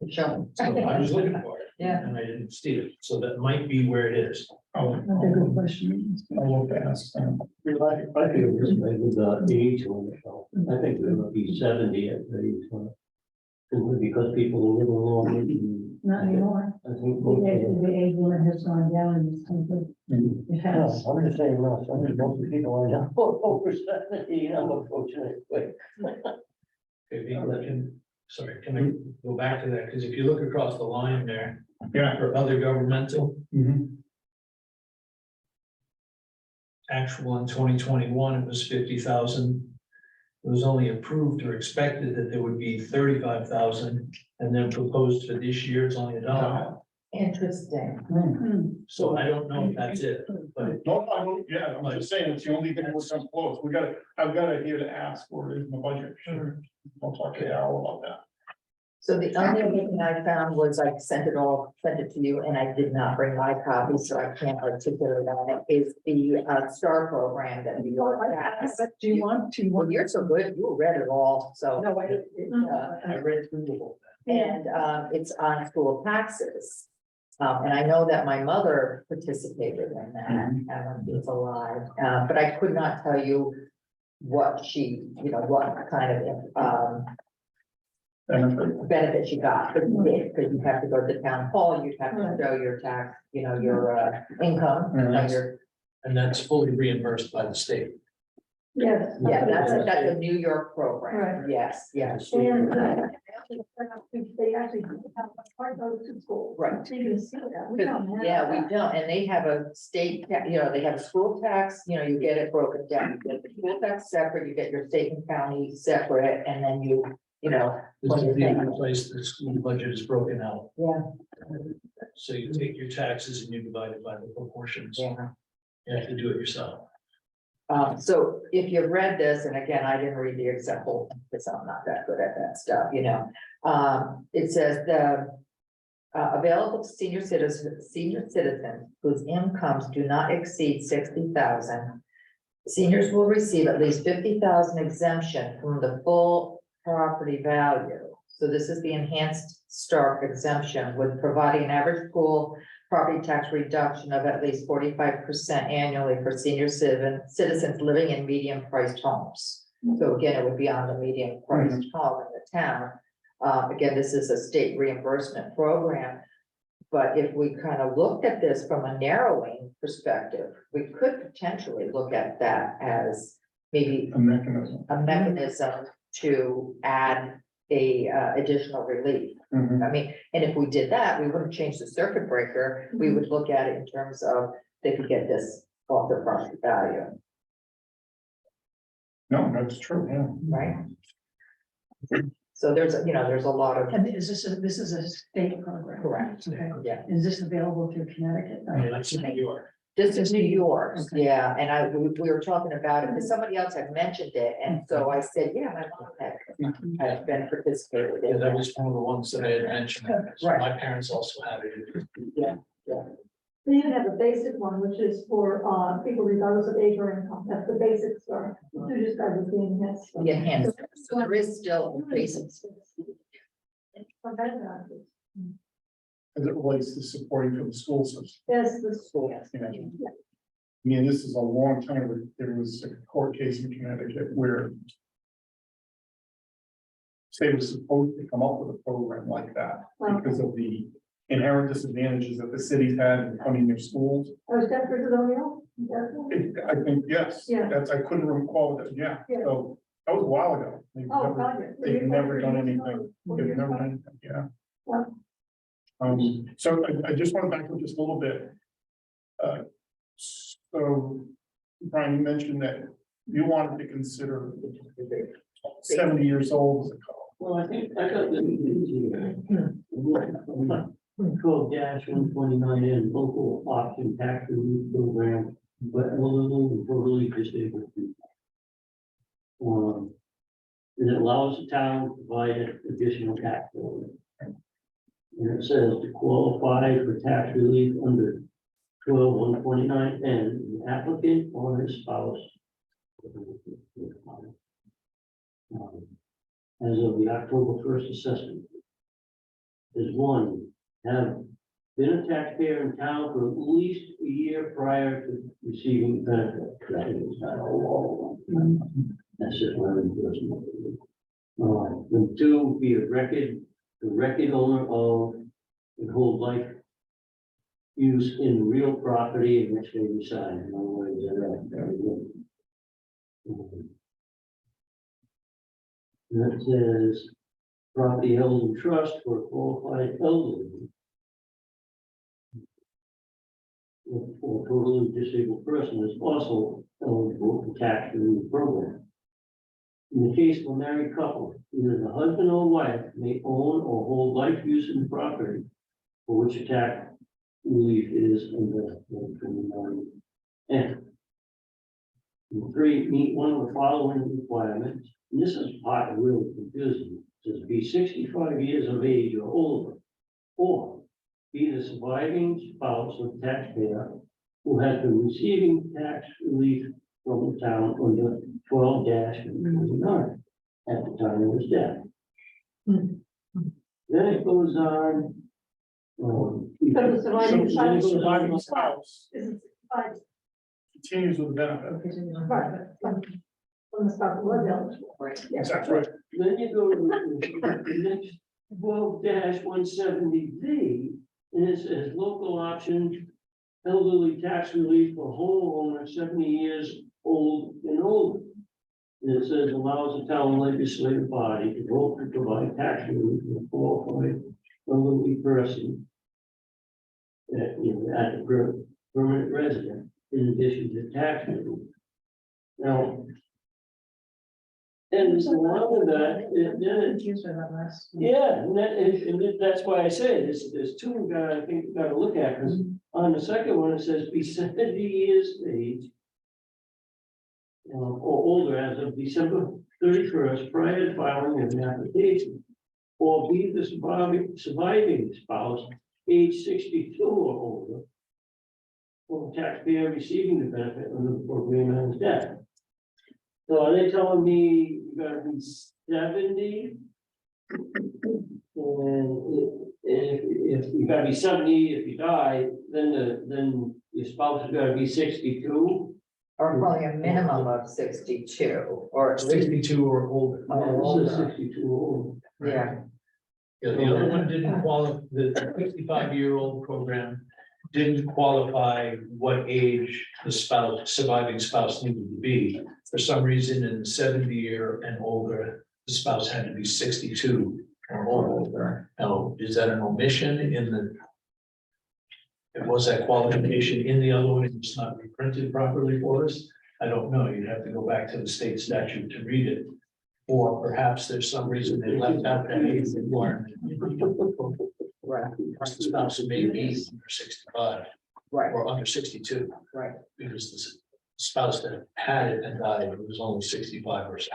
It's showing. So I was looking for it. Yeah. And I didn't see it, so that might be where it is. I'll That's a good question. look to ask them. I feel this way with the age limit, though. I think we're gonna be 70 at the age limit. Simply because people are living longer. and Not anymore. I think. The age limit has gone down in this country. It has. I'm just saying, no, I think most of the people are now over 70, unfortunately. Can I go back to that? Because if you look across the line there, Yeah. for other governmental, Mhm. actual in 2021, it was 50,000. It was only approved or expected that there would be 35,000, and then proposed for this year, it's only $1. Interesting. So I don't know if that's it, but No, I don't, yeah, I'm just saying, it's the only thing that's come close. I've got it here to ask where it is in the budget. Sure. I'll talk to Al about that. So the only other thing I found was I sent it to you, and I did not bring my copy, so I can't articulate on it, is the STAR program that New York has. Do you want to? Well, you're so good, you read it all, so. No, I didn't. I read through the whole And it's on school taxes. And I know that my mother participated in that, and when she was alive, but I could not tell you what she, what kind of, benefit she got, but you did, because you have to go to the town hall, you have to show your tax, your income, Mhm. your, and that's fully reimbursed by the state. yes. yeah, that's a New York program, Right. yes, yes. And they actually have a part goes to school. Right. So you can see that. We don't have Yeah, we that. don't, and they have a state, they have a school tax, you get it broken down, you get the school tax separate, you get your state and county separate, and then This is the only place the school budget is broken out. yeah, So you take your taxes and you divide it by the proportions. yeah. You have to do it yourself. So if you've read this, and again, I didn't read the example, because I'm not that good at that stuff, it says the available to senior citizens whose incomes do not exceed 60,000. Seniors will receive at least 50,000 exemption from the full property value. So this is the enhanced Stark exemption with providing an average school property tax reduction of at least 45% annually for senior citizens living in medium priced homes. So again, it would be on the medium priced home in the town. Again, this is a state reimbursement program. But if we kind of looked at this from a narrowing perspective, we could potentially look at that as maybe A mechanism. a mechanism to add a additional relief. Mhm. I mean, and if we did that, we wouldn't change the circuit breaker. We would look at it in terms of they could get this off their property value. No, that's true, yeah. right? So there's, there's a lot of, And is this is a state program? correct, Okay, yeah. is this available through Connecticut? I mean, that's in New York. This is New York, Okay. yeah, and we were talking about it, because somebody else had mentioned it, and so I said, yeah, my mom had been participated Yeah, in that that. was one of the ones that I had mentioned. So Right. my parents also had it. Then you have a basic one, which is for, people regardless of age or income, that's the basic stuff. You just got the enhanced. The enhanced, so there is still basics. As it relates to supporting for the school system. Yes, the school. You know, I mean, this is a long time, ago. There was a court case in Connecticut where state was supposed to come up with a program like that because of the inherent disadvantages that the cities had in funding their schools. Oh, is that for the O'Neill? I think, yes, Yeah. that's, I couldn't recall that, yeah, Yeah. so that was a while ago. Oh, God, yeah. They've never done anything, they've never done anything, yeah. Yeah. So I just want to back up just a little bit. So Brian, you mentioned that you wanted to consider 70 years old as a couple. Well, I think I got the. 12-129N local option tax relief program, but elderly and totally disabled people. And it allows the town to provide additional tax relief. And it says to qualify for tax relief under 12-129N, the applicant or his spouse. As of the October 1st assessment. Is one, have been a taxpayer in town for at least a year prior to receiving benefit. That is not all. That's just one endorsement. And two, be a the record owner of and hold life use in real property in which they reside. In other words, and it says property held in trust for a qualified elderly. Or totally disabled person is also eligible for tax relief program. In the case of a married couple, either the husband or wife may own or hold life use in property for which a tax relief is under 129N. And three, meet one of the following requirements. And this is part of really confusing. It says be 65 years of age or older, or be the surviving spouse of the taxpayer who has been receiving tax relief from the town under 12-29 at the time of his death. Then it goes on. So the surviving So the spouse. surviving spouse Is it five, continues with the benefit. right, from the spouse was eligible. Right. Yeah. That's right. Then you go to the next 12-170V, and it says local option, elderly tax relief for homeowner 70 years old and older. And it says allows the town legislative body to vote to provide tax relief for a qualified elderly person at the permanent resident, in addition to tax relief. Now, and so along with that, Confused by that last. yeah, that's why I say there's two we I think we gotta look at, because on the second one, it says be 70 years of age. Or older as of December 31st, prior to filing of an application. Or be the surviving spouse, age 62 or older. Or taxpayer receiving the benefit of the program at his death. So are they telling me you gotta be 70? And if you gotta be 70, if you die, then your spouse is gotta be 62. Or probably a minimum of 62, or at least, 62 or older. Oh, This is older. 62 old. yeah, Yeah, the other one didn't qualify, the 65-year-old program didn't qualify what age the surviving spouse needed to be. For some reason, in 70-year and older, the spouse had to be 62 or older. Now, is that an omission in the? Was that qualification in the other one, it's not reprinted properly for us? I don't know, you'd have to go back to the state statute to read it. Or perhaps there's some reason they left out that age requirement. Right, The spouse may be under 65 right, or under 62, right. because the spouse that had it and died was only 65 or so.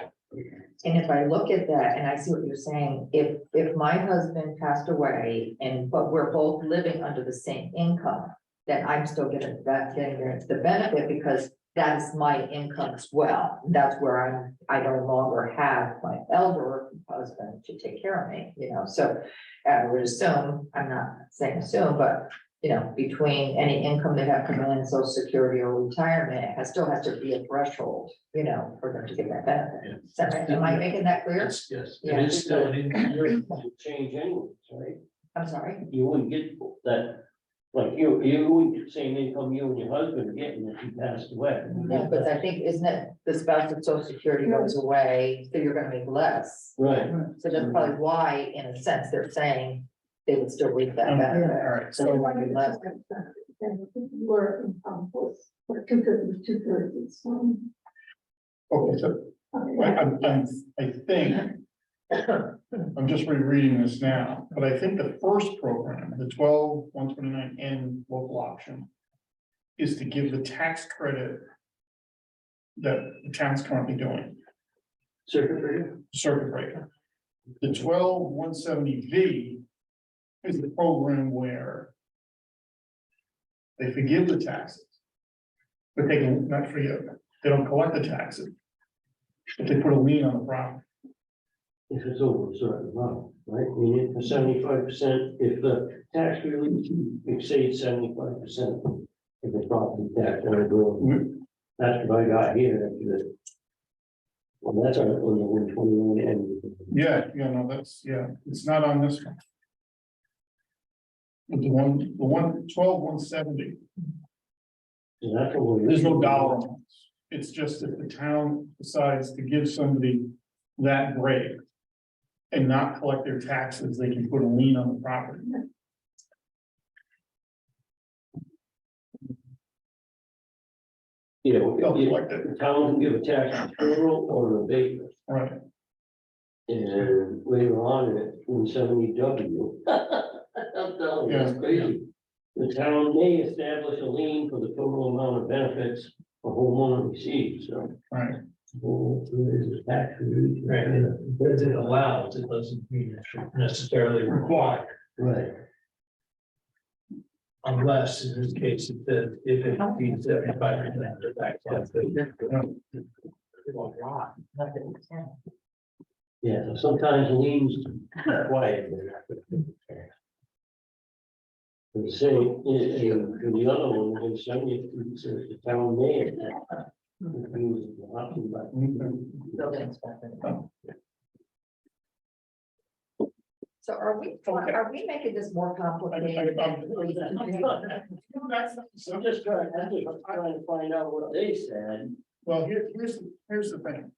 And if I look at that and I see what you're saying, if my husband passed away but we're both living under the same income, then I'm still getting the benefit because that's my income as well. That's where I no longer have my elder husband to take care of me, so I would assume, I'm not saying assume, but between any income they have coming in, social security or retirement, it still has to be a threshold, for them to get that benefit. Is that right? Am I making that clear? Yes, it Yeah. is still an income. Would change anyways, right? I'm sorry. You wouldn't get that, like you wouldn't get the same income you and your husband are getting if you passed away. No, but I think, isn't it the spouse of social security goes away, so you're gonna make less. Right. So that's probably why, in a sense, they're saying they would still reap that All benefit. right, So so, it might be less. And your income was, or two-thirds, it's, okay, so I think, I'm just rereading this now, but I think the first program, the 12-129N local option, is to give the tax credit that the town's currently doing, circuit breaker. The 12-170V is the program where they forgive the taxes, but they can not forgive, they don't collect the taxes, but they put a lien on the property. If it's over a certain amount, right? I mean, for 75%, if the tax relief exceeds 75% of the property tax liability. That's what I got here. Well, that's on the 121 and. Yeah, no, it's not on this one. But the 12-170, That's what we're. there's no dollar amounts. It's just if the town decides to give somebody that break and not collect their taxes, they can put a lien on the property. Yeah, They'll collect it, the town can give a tax deferral or an abatement, right? and later on, at 170W. I'm telling you, that's crazy. The town may establish a lien for the total amount of benefits a homeowner receives, so. Right. Well, there's a tax relief. Right. Because it allows, it doesn't mean it's necessarily required, Right. unless in this case, if it exceeds 75% of the tax. Yeah, so sometimes liens are quiet. The same, in the other one, in some, it says the town may. Refuse the option, but. Building inspector. So are we making this more complicated than? So I'm just trying to find out what they said. Well, here's the thing.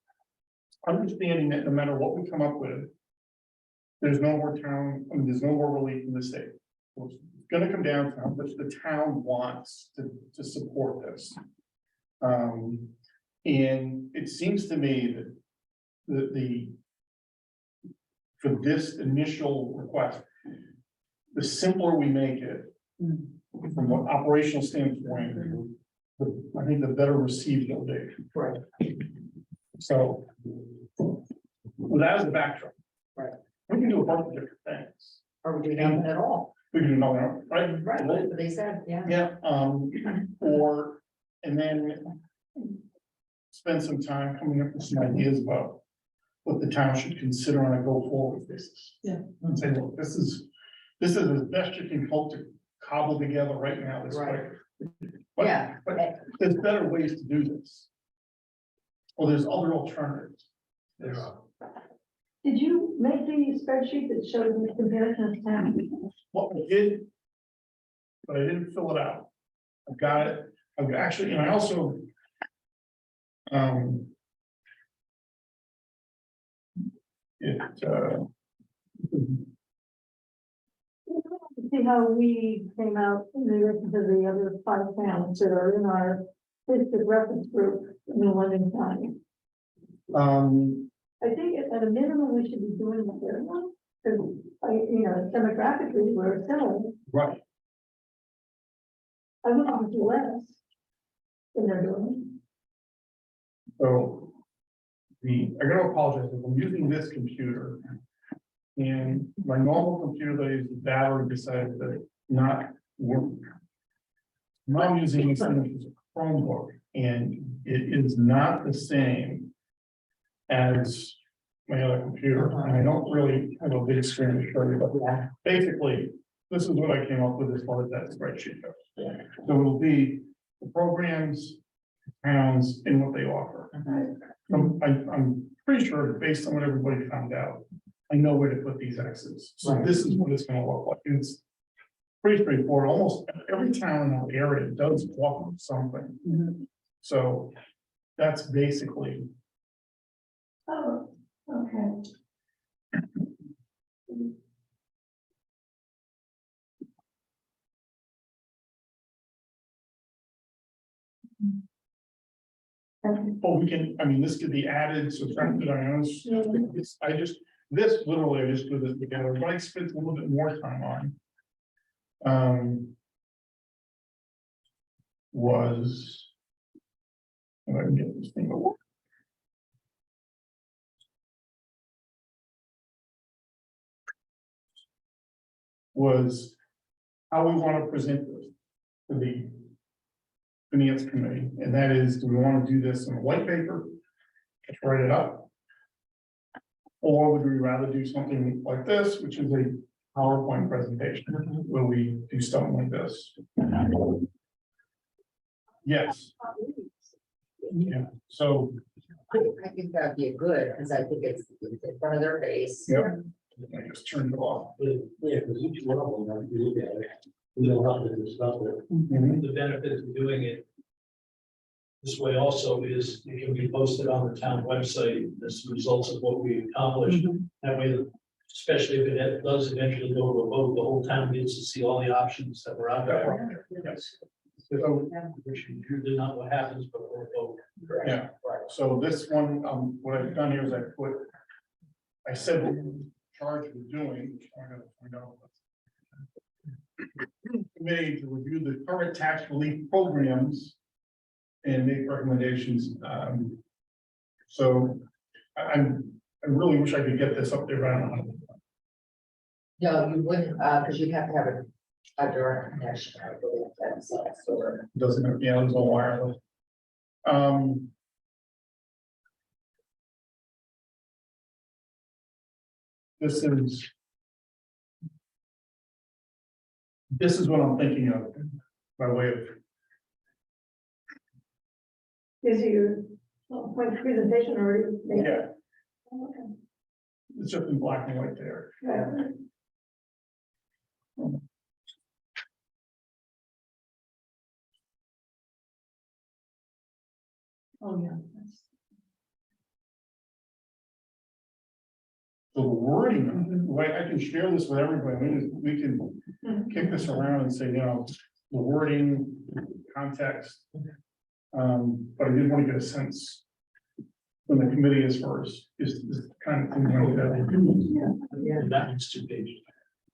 Understanding that no matter what we come up with, there's no more there's no more relief in the state. It's gonna come down to how much the town wants to support this. And it seems to me that for this initial request, the simpler we make it, from an operational standpoint, I think the better received it'll be. Right. So, with that as a backdrop. Right. We can do a bunch of different things. Or we do nothing at all? We can do nothing, right? Right, that's what they said, yeah. Yeah, and then spend some time coming up with some ideas about what the town should consider on a go forward basis. Yeah. And say, look, this is as best you can hope to cobble together right now this Right. way. But- Yeah. But there's better ways to do this. Or there's other alternatives. There are. did you make the spreadsheet that showed the comparison of town? What we did, but I didn't fill it out. I've got it, I've actually, and I also. It, See how we came out in relation to the other five towns that are in our is the reference group in the London County. I think at a minimum, we should be doing the third one, because, demographically, we're similar. Right. I wouldn't do less than they're doing. So I gotta apologize, if I'm using this computer. And my normal computer that is the battery decided to not work. Now I'm using this thing as a Chromebook, and it is not the same as my other computer, and I don't really have a big screen to show you, but Yeah. basically, this is what I came up with as far as that spreadsheet goes. Yeah. So it'll be the programs, towns, and what they offer. I'm pretty sure based on what everybody found out, I know where to put these X's. So Right. this is what it's gonna look like. It's pretty straightforward. Almost every town in our area does offer something. Mhm. So that's basically, Oh, okay. oh, we can, I mean, this could be added, subtracted, I know. This literally, I just put this together, but I spent a little bit more time on. Was. If I can get this thing to work. Was how we want to present this to the finance committee, and that is, do we want to do this in a white paper? Let's write it up. Or would we rather do something like this, which is a PowerPoint presentation? Will we do something like this? Yes. Yeah, so, I think that'd be good, because I think it's in front of their face. yeah, I just turned it off. Yeah, because each one of them, if you look at it, you know how to discuss it. Mhm. The benefit of doing it this way also is it can be posted on the town website as results of what we accomplished. That way, especially if it does eventually go to a vote, the whole town gets to see all the options that were out there. Yes. So, Which is usually not what happens before a vote. yeah, so this one, what I've done here is I said what we're charged with doing, I'm gonna find out. Committee to review the current tax relief programs and make recommendations. So I really wish I could get this up there, but I don't know. No, you wouldn't, because you'd have to have a direct connection, I believe, that's sort of. Doesn't, yeah, it's all wireless. This is what I'm thinking of by way of, Is your point of presentation already made? yeah, Okay. it's just in black and white there. Right. Oh, yeah. So the wording, of it, the way I can share this with everybody, we can kick this around and say, the wording, context. But I did want to get a sense from the committee as far as is kind of thing like that. And that one's 2 pages.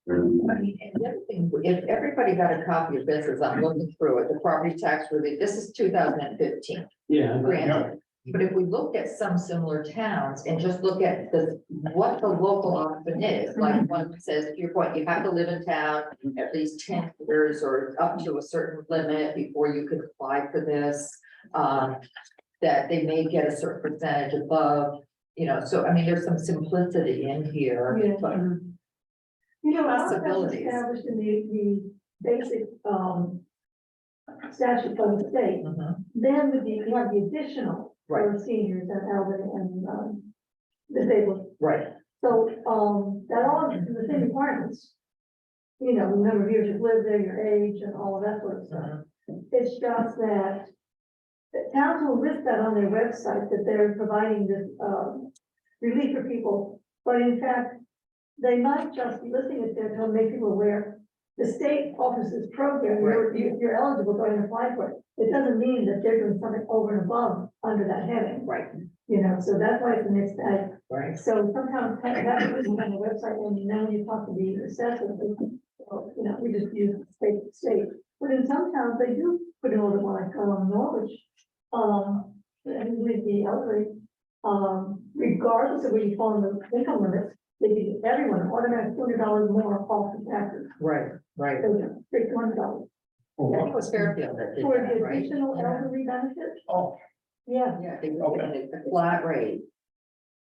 I mean, and the other thing, if everybody got a copy of this, as I'm looking through it, the property tax relief, this is 2015, Yeah, granted. But if we look at some similar towns and just look at what the local option is, like one says, to your point, you have to live in town at least 10 years or up to a certain limit before you could apply for this. That they may get a certain percentage above, so I mean, there's some simplicity in here. Yeah. But That's Possibilities. established in the basic, statute of the state. Mhm. Then you have the additional for seniors and elderly and, disabled. Right, So, that all is the same requirements. The number of years you've lived there, your age and all of that sort of stuff. It's just that the towns will list that on their website, that they're providing this, relief for people. But in fact, they might just be listing it there to make people aware the state offers this program, you're eligible, go ahead and apply for it. It doesn't mean that they're doing something over and above under that heading, Right, you know, so that's why it's a mixed bag. right. So sometimes that's on the website, and now when you talk to the assessor, you know, we just use state to state. But in some towns, they do put in a little more, like, Norwich, and with the elderly, regardless of where you fall in the income limits, they give everyone automatic $200 more off the taxes. Right, right. So it's $200. For I think what? it was Fairfield that did For that, the right? additional Yeah. elderly benefit, Oh, yeah, Yeah, they were giving a flat rate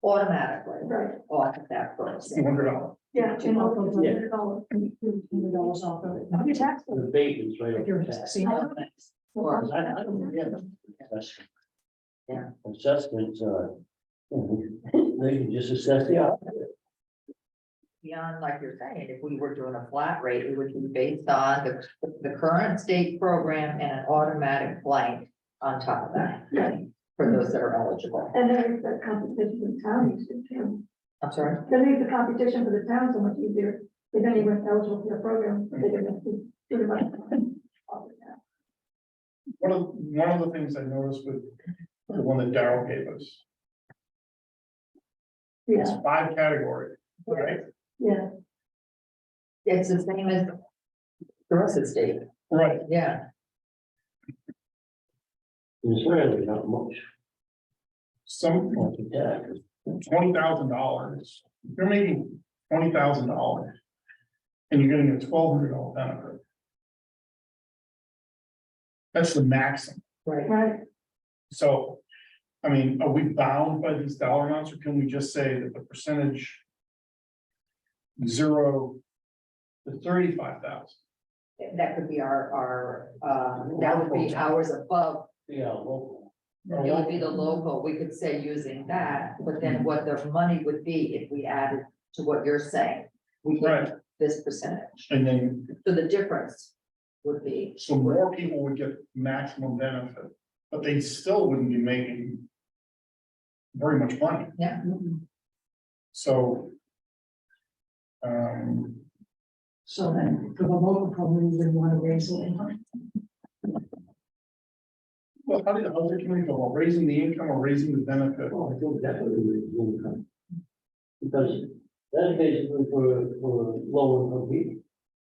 automatically right, off of that first. $200. yeah, and also $100. $200 off of it. Not your tax The bill. bait is right If up you're the back. seeing it. Or- I don't get them. Yeah. Assessments, they can just assess the opposite. Beyond, like you're saying, if we were doing a flat rate, it would be based on the current state program and an automatic blank on top of that. Yeah. For those that are eligible. And then it's that competition for the town, too. I'm sorry. That makes the competition for the town so much easier. If anyone's eligible for the program, they can do it by. One of the things I noticed with the one that Darrell gave us, it's Yeah, 5 categories, right? yeah, It's the same as the rest of the state. Right. Yeah, It's really not much. Some Yeah. $20,000, you're making $20,000. And you're getting a $1,200 benefit. That's the maximum. right. right. So, I mean, are we bound by these dollar amounts, or can we just say that the percentage 0 to 35,000? That could be our, that would be ours above. Yeah, local. It would be the local, we could say using that, but then what the money would be if we added to what you're saying. We Right. get this percentage, And then, so the difference would be. so more people would get maximum benefit, but they still wouldn't be making very much money, so. So then, for the local, probably we would want to raise the income. Well, how did the community go about raising the income or raising the benefit? Oh, I think definitely will come. Because that's basically for low income people.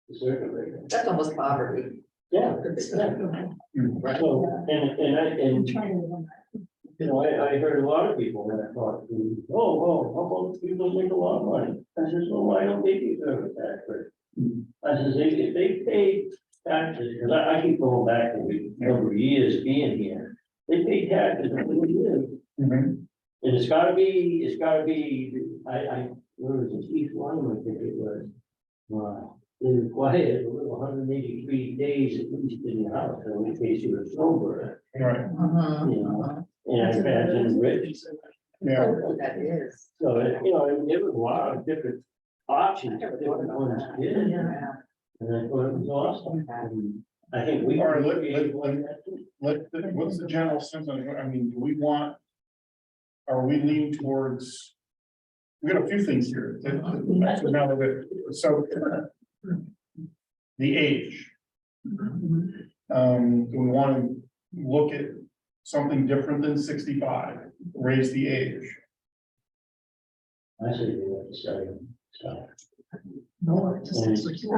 The circuit breaker. That's almost poverty. Yeah. Right. So, I'm and, trying to. you know, I heard a lot of people when I talked to, oh, how about people make a lot of money? I says, well, why don't they deserve that? I says, if they pay taxes, because I keep going back a number of years being here, they pay taxes every year. Mhm. And it's gotta be, where was it, East Lyme, I think it was. They required 183 days at least in your house, in case you were sober, Right, you know, and I imagine rich. yeah, That is. So, you know, there was a lot of different options, different ones did, Yeah. and I thought it was awesome. And I think we All right, are able let- to do that too. what's the general sense on, I mean, do we want? Are we leaning towards? We got a few things here, so now that, so. The age, do we want to look at something different than 65, raise the age? I say you have to say, so. Lower to 60.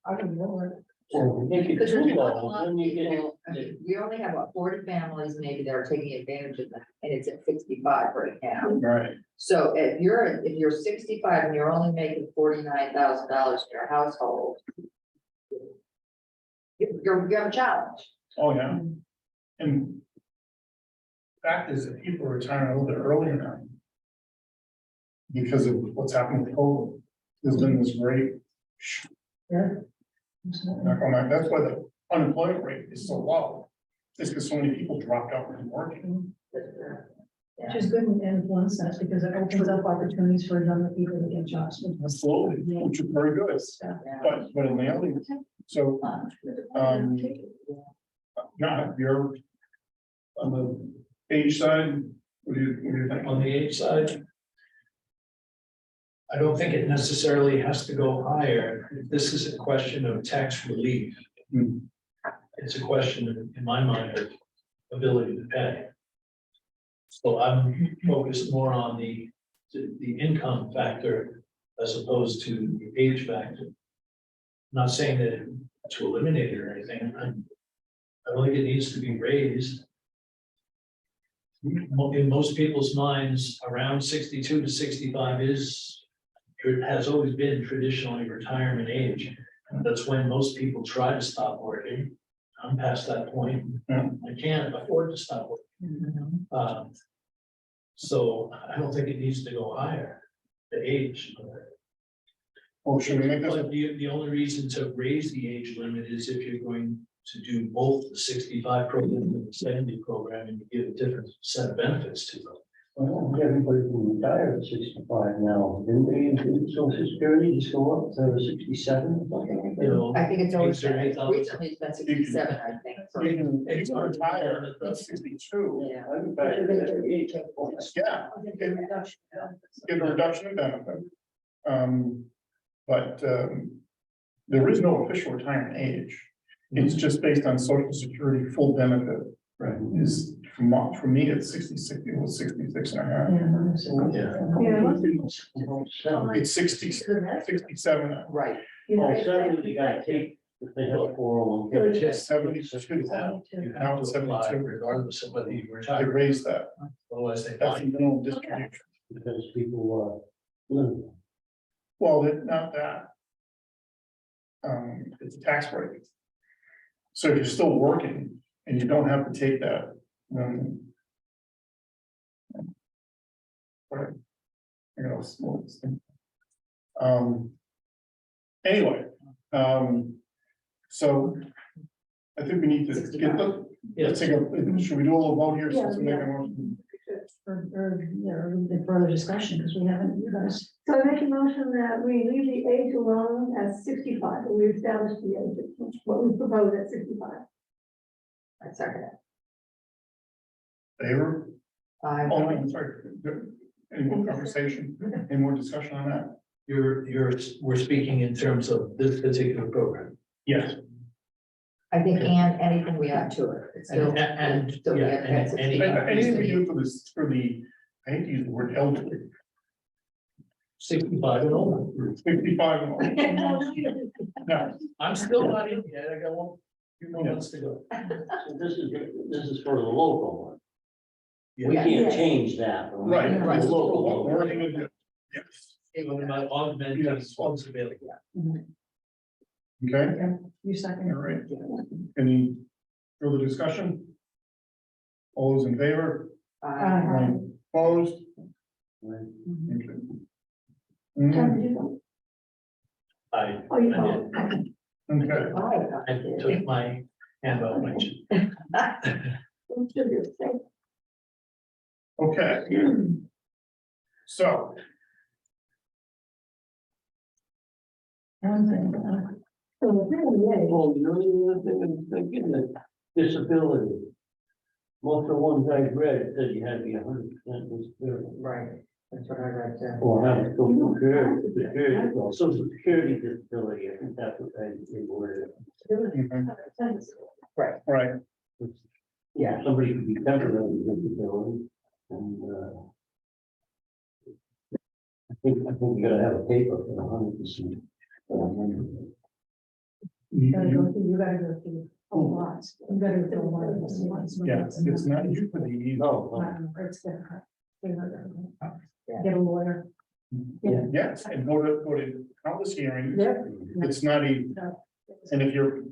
I can lower it. So if you Because do there's not a that, lot of then you get. people, I mean, we only have what, 40 families maybe that are taking advantage of that, and it's at 65 right now. Right, So if you're 65 and you're only making $49,000 in your household. You have a challenge. oh, yeah. And. Fact is that people are retiring a little bit earlier now. Because of what's happened with COVID, there's been this great. That's why the unemployment rate is so low. It's because so many people dropped out from working. Which is good in one sense, because it opens up opportunities for younger people to get jobs. Slowly, which is very good, but in the other, so, now, you're. On the age side, what do you think? On the age side, I don't think it necessarily has to go higher. This is a question of tax relief. Hmm. It's a question, in my mind, of ability to pay. So I'm focused more on the income factor as opposed to the age factor. Not saying that to eliminate it or anything, I don't think it needs to be raised. In most people's minds, around 62 to 65 has always been traditionally retirement age. That's when most people try to stop working. I'm past that point. Yeah. I can't afford to stop working. So I don't think it needs to go higher, the age. Well, should we make this, But the only reason to raise the age limit is if you're going to do both the 65 program and the 70 program, and you give a different set of benefits to them. Well, everybody can retire at 65 now, didn't they, in social security, just go up to 67, something like You that? know, I think it's always been, 8,000. recently it's been 67, I think. for- you can retire at 62, Yeah. I retired at 78. yeah, get a reduction in benefit. But there is no official retirement age. It's just based on social security full benefit. Right. Is for me, it's 66, it was 66 and a half. Yeah. Yeah, most people. It's 67, Right. Well, 70, you gotta take, if they have a 401k. just 72. You have to apply regardless of whether you They retire, raised that. otherwise they That's the find. minimum distribution. Because people, live. Well, not that. It's a tax break. So if you're still working and you don't have to take that, then. Right. You know, small thing. Anyway, so. I think we need to get the, let's take a, should we do a little vote here? Yeah, Since we make a yeah. motion? Or the further discussion, because we haven't, you guys. So I make a motion that we leave the age alone at 65, and we establish the age, at what we propose at 65. I second it. Favor? Aye. Oh, I'm sorry. Any more conversation? Any more discussion on that? We're speaking in terms of this particular program. Yes. I think and anything we add to it. It's still- And, still yeah, be at and 65. Anything we do for this, for the, I hate to use the word elderly, 65 and older. 55 and older. No, I'm still not in yet. I got few more months to go. so this is for the local one. We Yeah. can't change that. but we right, can right. do the local What one. we're gonna do. Yes. Even about augmenting Yes. responsibility. Okay, Okay, you all second. right. Any further discussion? All those in favor? Aye. Opposed? Right. Mhm. Okay. Can Mhm. you do I, Oh, you, I oh, did. Okay, I took my hand off my chin. it should be the same. okay. So, One thing, So really, yeah, Well, you know, the other thing I'm thinking that disability. Most of the ones I've read said you had to be 100% disability. Right, that's what I read too. Or have social security, well, social security disability, I think that's what they worded it. Right, right, Yeah. Somebody could be temporarily disability and, I think you gotta have a paper for 100%. You- gotta you- go through, you gotta go through a lot, you gotta go through a lot of this once. yeah, it's not usually easy. No, It's gonna. Get a lawyer. Yeah. Yes, and go to countless hearings. Yep. It's not easy, and if you're,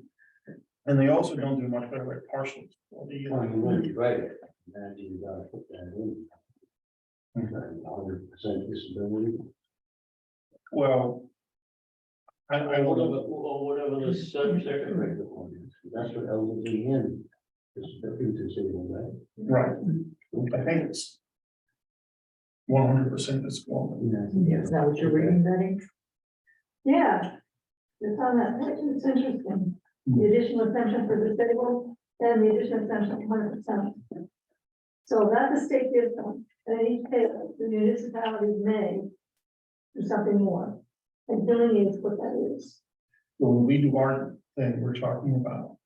and they also don't do much better at partials. well, you wouldn't be right, imagine you gotta put that in. 100% disability. Well, I Or would, whatever the subject rate one is, that's what elderly in. Disability disabled, right? right, I think it's 100% disability. is that what you're reading, Betty? yeah. It's on that, it's interesting. The additional exemption for disabled and the additional exemption for 100%. So that's a state gives them, and each state, the municipalities may do something more. And delineate what that is. When we do our thing, we're talking about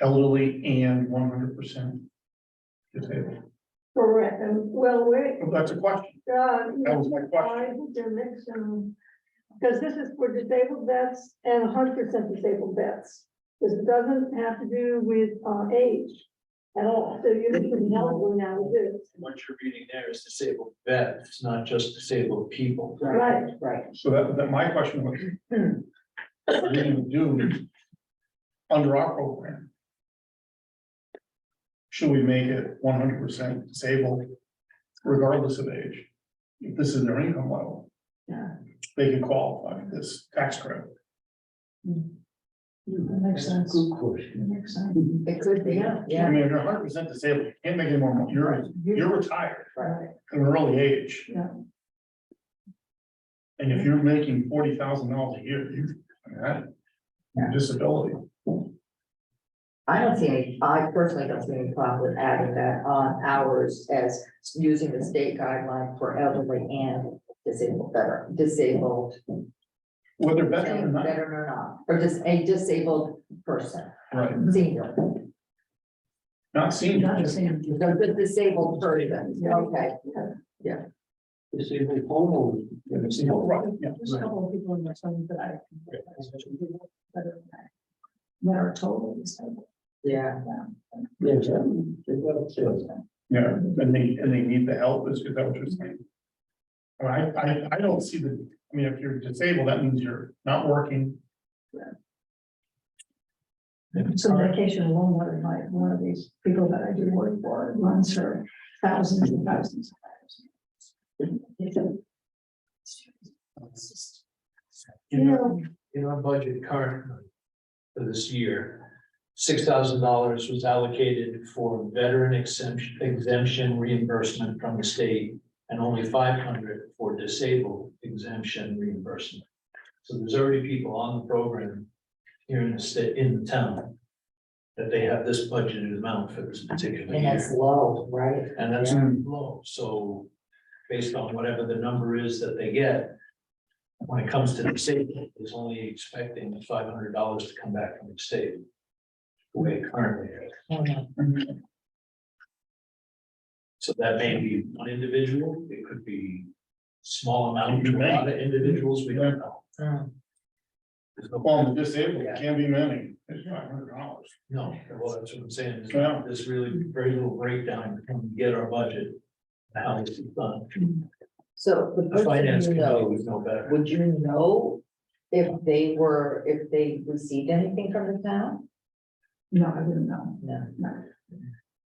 elderly and 100% disabled. Correct, and well, wait, Well, that's a question. That was my question. I think they're mixing, because this is for disabled vets and 100% disabled vets. This doesn't have to do with, age at all, so you can eligible now with this. What you're reading there is disabled vet, it's not just disabled people. Right. Right. So that my question was, what do you do under our program? Should we make it 100% disabled regardless of age? If this is their income level, Yeah. they can qualify for this tax credit. That makes sense. Good question. That makes sense. It could be, I yeah, mean, if you're 100% disabled, you can't make any more money. You're retired Right, at an early age. yeah. And if you're making $40,000 a year, your disability. I personally don't see any problem with adding that on ours as using the state guideline for elderly and disabled, Whether veteran or not, veteran or not, or just a disabled person, right, senior. not senior. Not the same. So the disabled person, okay, Disabled homeowners. Right, yeah. There's a couple of people in my phone that I. That are totally disabled. yeah. Yes, they've got it too. Yeah, and they need the help, is that what you're saying? I don't see I mean, if you're disabled, that means you're not working. So medication alone, one of these people that I do work for runs her thousands and thousands of In our budget currently for this year, $6,000 was allocated for veteran exemption reimbursement from the state, and only 500 for disabled exemption reimbursement. So there's already people on the program here in the state, in the town, that they have this budgeted amount for this particular And that's year, low, right? and that's Yeah. low. So based on whatever the number is that they get, when it comes to the state, is only expecting $500 to come back from the state. The way it currently is. Mhm. So that may be one individual, it could be small amount to a lot of individuals, we don't know. Mm. There's no- Well, the disabled, it can't be many, it's $500. No, well, that's what I'm saying, there's Yeah. there's really very little breakdown when we get our budget. How this is done, So the the finance person you committee know, would know better. would you know if they received anything from the town? No, I wouldn't know. No. No.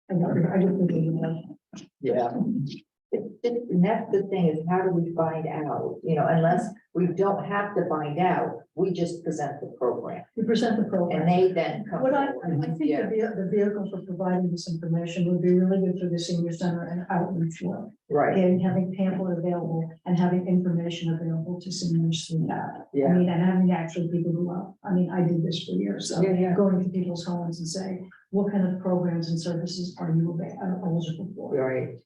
I didn't really know. Yeah. And that's the thing is, how do we find out, unless we don't have to find out, we just present the program We present the and program. they then come. What I forward. think Yeah, the vehicle for providing this information would be really good for the senior center and outreach work. right, And having pamphlet available and having information available to seniors through that. I yeah, mean, and having actually people go out. I mean, I did this for years, so Yeah, yeah. going to people's homes and say, what kind of programs and services are you eligible for? right.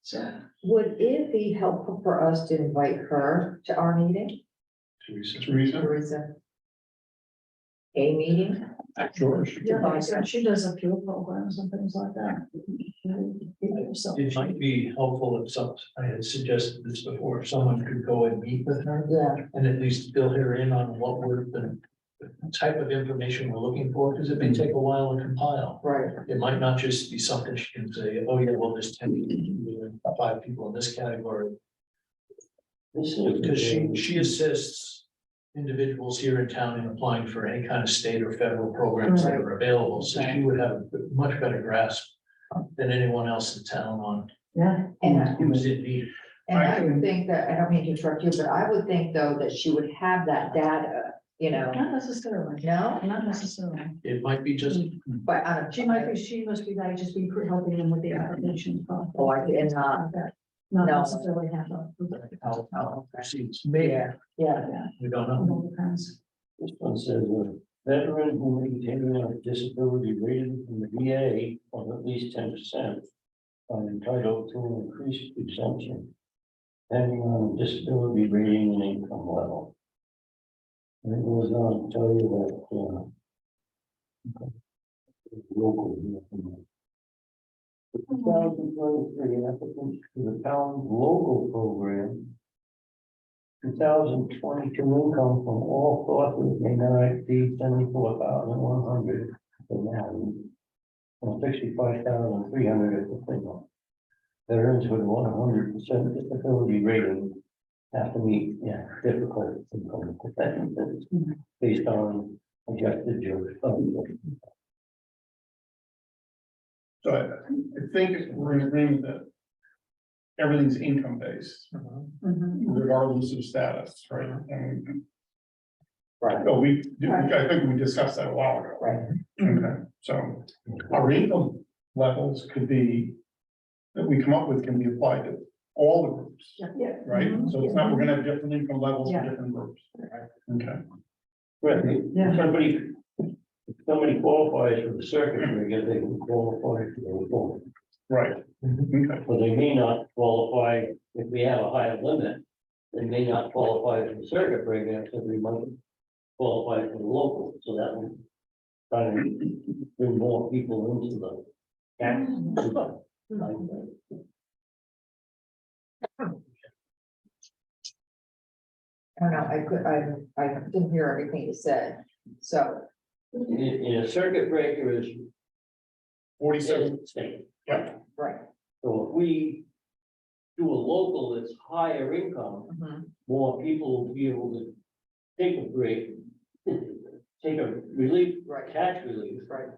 So, Would it be helpful for us to invite her to our meeting, Teresa. Teresa? Teresa? A meeting? Sure. yeah, so she does a few programs and things like that. So, It might be helpful if I had suggested this before, if someone could go and meet with her. Yeah, And at least fill her in on what the type of information we're looking for, because it may take a while to compile. right, It might not just be something she can say, oh yeah, well, there's 10 people, 5 people in this category. Because she assists individuals here in town in applying for any kind of state or federal programs that are available, so she would have a much better grasp than anyone else in town on yeah, and who's in need. I would think that, I don't mean to interrupt you, but I would think though that she would have that data, not necessarily, no? not necessarily. It might be just, But on a. She must be like, just be helping them with the application process. Oh, I did not. Not No. necessarily have a. how Oh, okay. proceeds, maybe, Yeah, yeah, we don't It know. all depends. This one says, veteran who maintains a disability rated from the VA of at least 10% are entitled to an increased exemption. depending on disability rating and income level. And it goes on to tell you that, local. 2023 applicants to the town's local program. 2022 income from all sources may not exceed 74,100 for now. And 65,300 at the single. Veterans with 100% disability rating have to meet, difficult income professions based on adjusted jurisdiction. So I think we're in agreement that everything's income based, Mhm. regardless of status, right? And Right, so I think we discussed that a while ago. right. Okay, so our income levels could be, that we come up with can be applied to all the groups, Yeah. right? So it's not, we're gonna have different income levels for Yeah. different groups. Okay, Right, Yeah. if somebody qualifies for the circuit breaker, they can qualify for the reform. right, okay, But they may not qualify, if we have a higher limit, they may not qualify for the circuit breaker, so we might qualify for the local, so that will try to bring more people into the tax. I don't know, I didn't hear everything you said, so, In a circuit breaker is 47, state, yeah, right. so if we do a local that's higher income, Mhm. more people will be able to take a break, take a relief, Right, tax relief. right,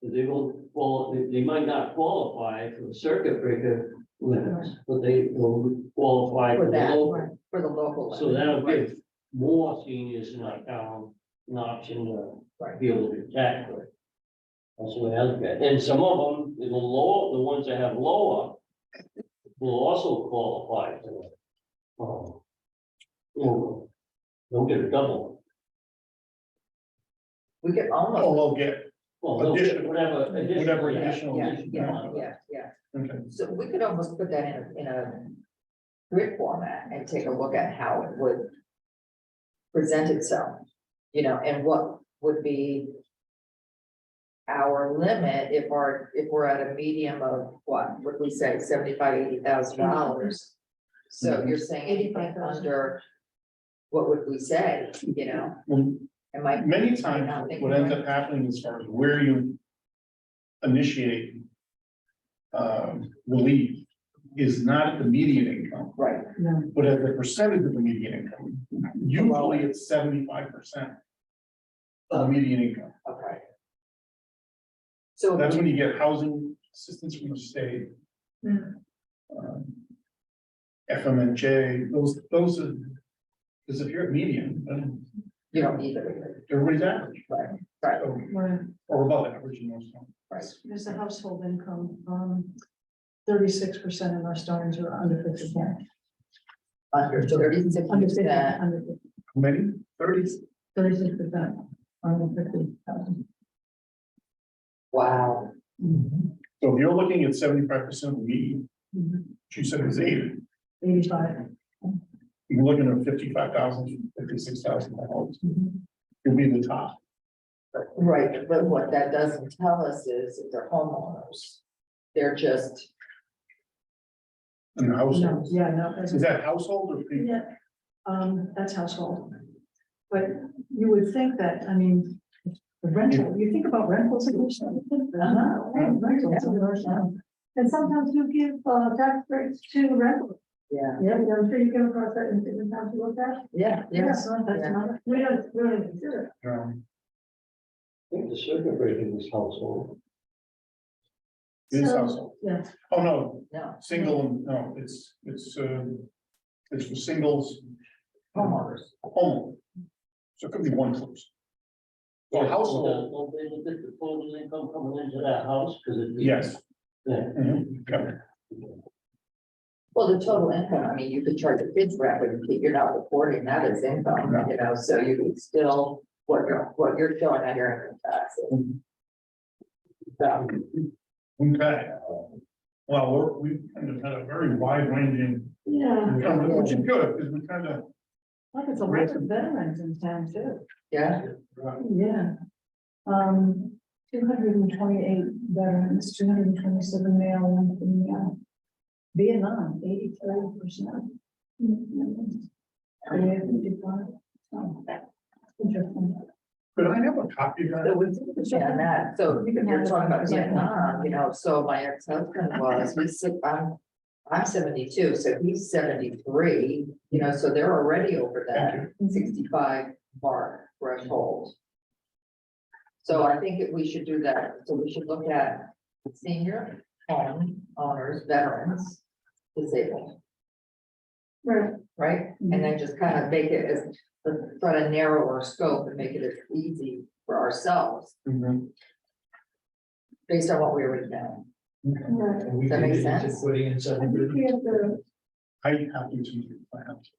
They will, well, they might not qualify for the circuit breaker limits, but they will qualify for for the that, local. for the local. So limit, that'll right, give more seniors in our town an option to Right. be able to get tax break. That's the way I look at it. And some of them, the lower, the ones that have lower, will also qualify for it. They'll get a double. We could oh, almost, they'll get, Well, they'll get Additional- whatever additional. whatever yeah. additional. yeah. Okay, So we could almost put that in a grid format and take a look at how it would present itself, you know, and what would be our limit if we're at a medium of what, would we say, $75,000-$80,000? So you're saying anything 85,000. under, what would we say, you know? well, Am I, many Am I not times thinking what ends right? up happening as far as where you initiate relief is not at the median income, right, No, but at the percentage of the median income. Usually it's 75% of the median income. okay. So. That's when you get housing assistance from the state. Mm. FMNJ, those are, because if you're at median, then You don't need the relief, everybody's average. right, right, So, right. or above average in most times. right. There's the household income, 36% of our starters are under 50K. Under 36 Under 50, percent, under 50, How many? 30? 36% under 50,000. wow. So if you're looking at 75% of the median, Mhm. she said it was 80. 85. You're looking at 55,000, 56,000 homes. Mhm. You'll be the top. Right, but what that doesn't tell us is if they're homeowners, they're just, In the No, household. yeah, no. Is that household or people? Yeah, that's household. But you would think that, I mean, the rental, you think about rentals. Rentals. And sometimes you give tax breaks to rentals. yeah, Yeah, I'm sure you came across that in different towns you looked at. yeah, Yeah, yes, that's yeah. another, we don't even consider it. No. I think the circuit breaker is household. It's So- household. Yeah. Oh, no, No, single, no, it's for singles, homeowners, home. So it could be one person. So a household, Well, they look at the total income coming into that house, because it. yes. Yeah. Mhm, okay. well, the total income, I mean, you could charge a kids rent, but you're not reporting that as income, you know, so you could still, what you're showing on your income taxes. So, Okay. Well, we kind of had a very wide ranging, Yeah. which is good, because we kind of, Like it's a lot of veterans in town too. Yeah, Yeah. 228 veterans, 227 male, one female. Vietnam, 83%. Korea, 55. Oh, interesting. could I have a copy of so that? we can that, so You can you're have it talking about because I can- Vietnam, you know, so my ex-husband was, I'm 72, so he's 73, you know, so they're already over that 65 mark threshold. So I think that we should do that, so we should look at senior home owners, veterans, disabled, Right. right? And then just kind of make it as, try to narrow our scope and make it as easy for ourselves, based on what we already know. Right. And we Does that can make get into sense? putting in I something. think we have to, I happen to, I have to.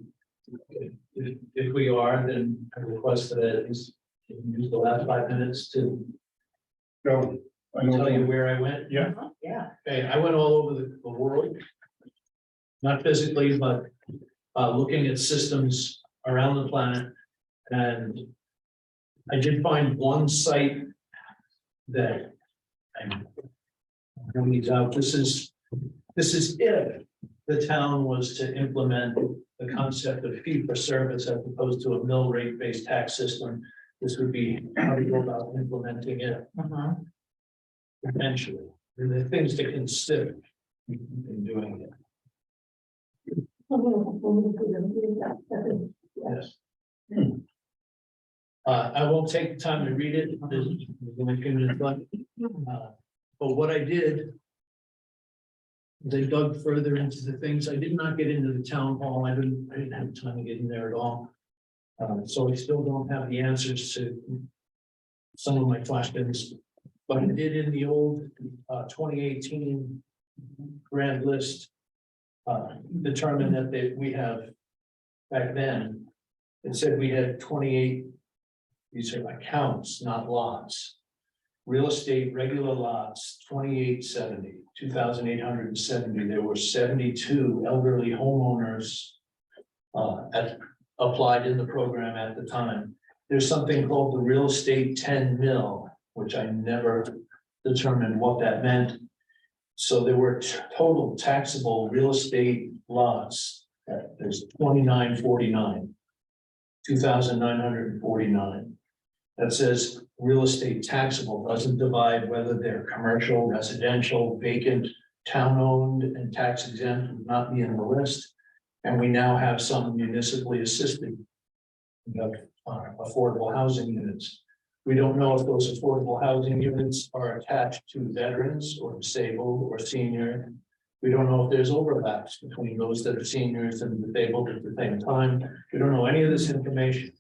If we are, then I request that at least you can use the last 5 minutes to Go. I know. tell you where I went. Yeah. Yeah, Okay, I went all over the world. Not physically, but looking at systems around the planet. And I did find one site that I'm bringing these out. This is if the town was to implement the concept of fee for service as opposed to a mill rate based tax system. This would be how to go about implementing it eventually. And the things to consider in doing it. Yes. I won't take the time to read it. But what I did. They dug further into the things. I did not get into the town hall. I didn't have time to get in there at all. So I still don't have the answers to some of my questions. But I did in the old 2018 grand list. Determine that we have back then. It said we had 28. These are accounts, not lots. Real estate, regular lots, 2870, 2,870. There were 72 elderly homeowners. Applied in the program at the time. There's something called the real estate 10 mil, which I never determined what that meant. So there were total taxable real estate lots. There's 2949. 2,949. That says real estate taxable, doesn't divide whether they're commercial, residential, vacant, town-owned, and tax exempt would not be in the list. And we now have some municipally assisted. We have affordable housing units. We don't know if those affordable housing units are attached to veterans or disabled or senior. We don't know if there's overlaps between those that are seniors and disabled at the same time. We don't know any of this information.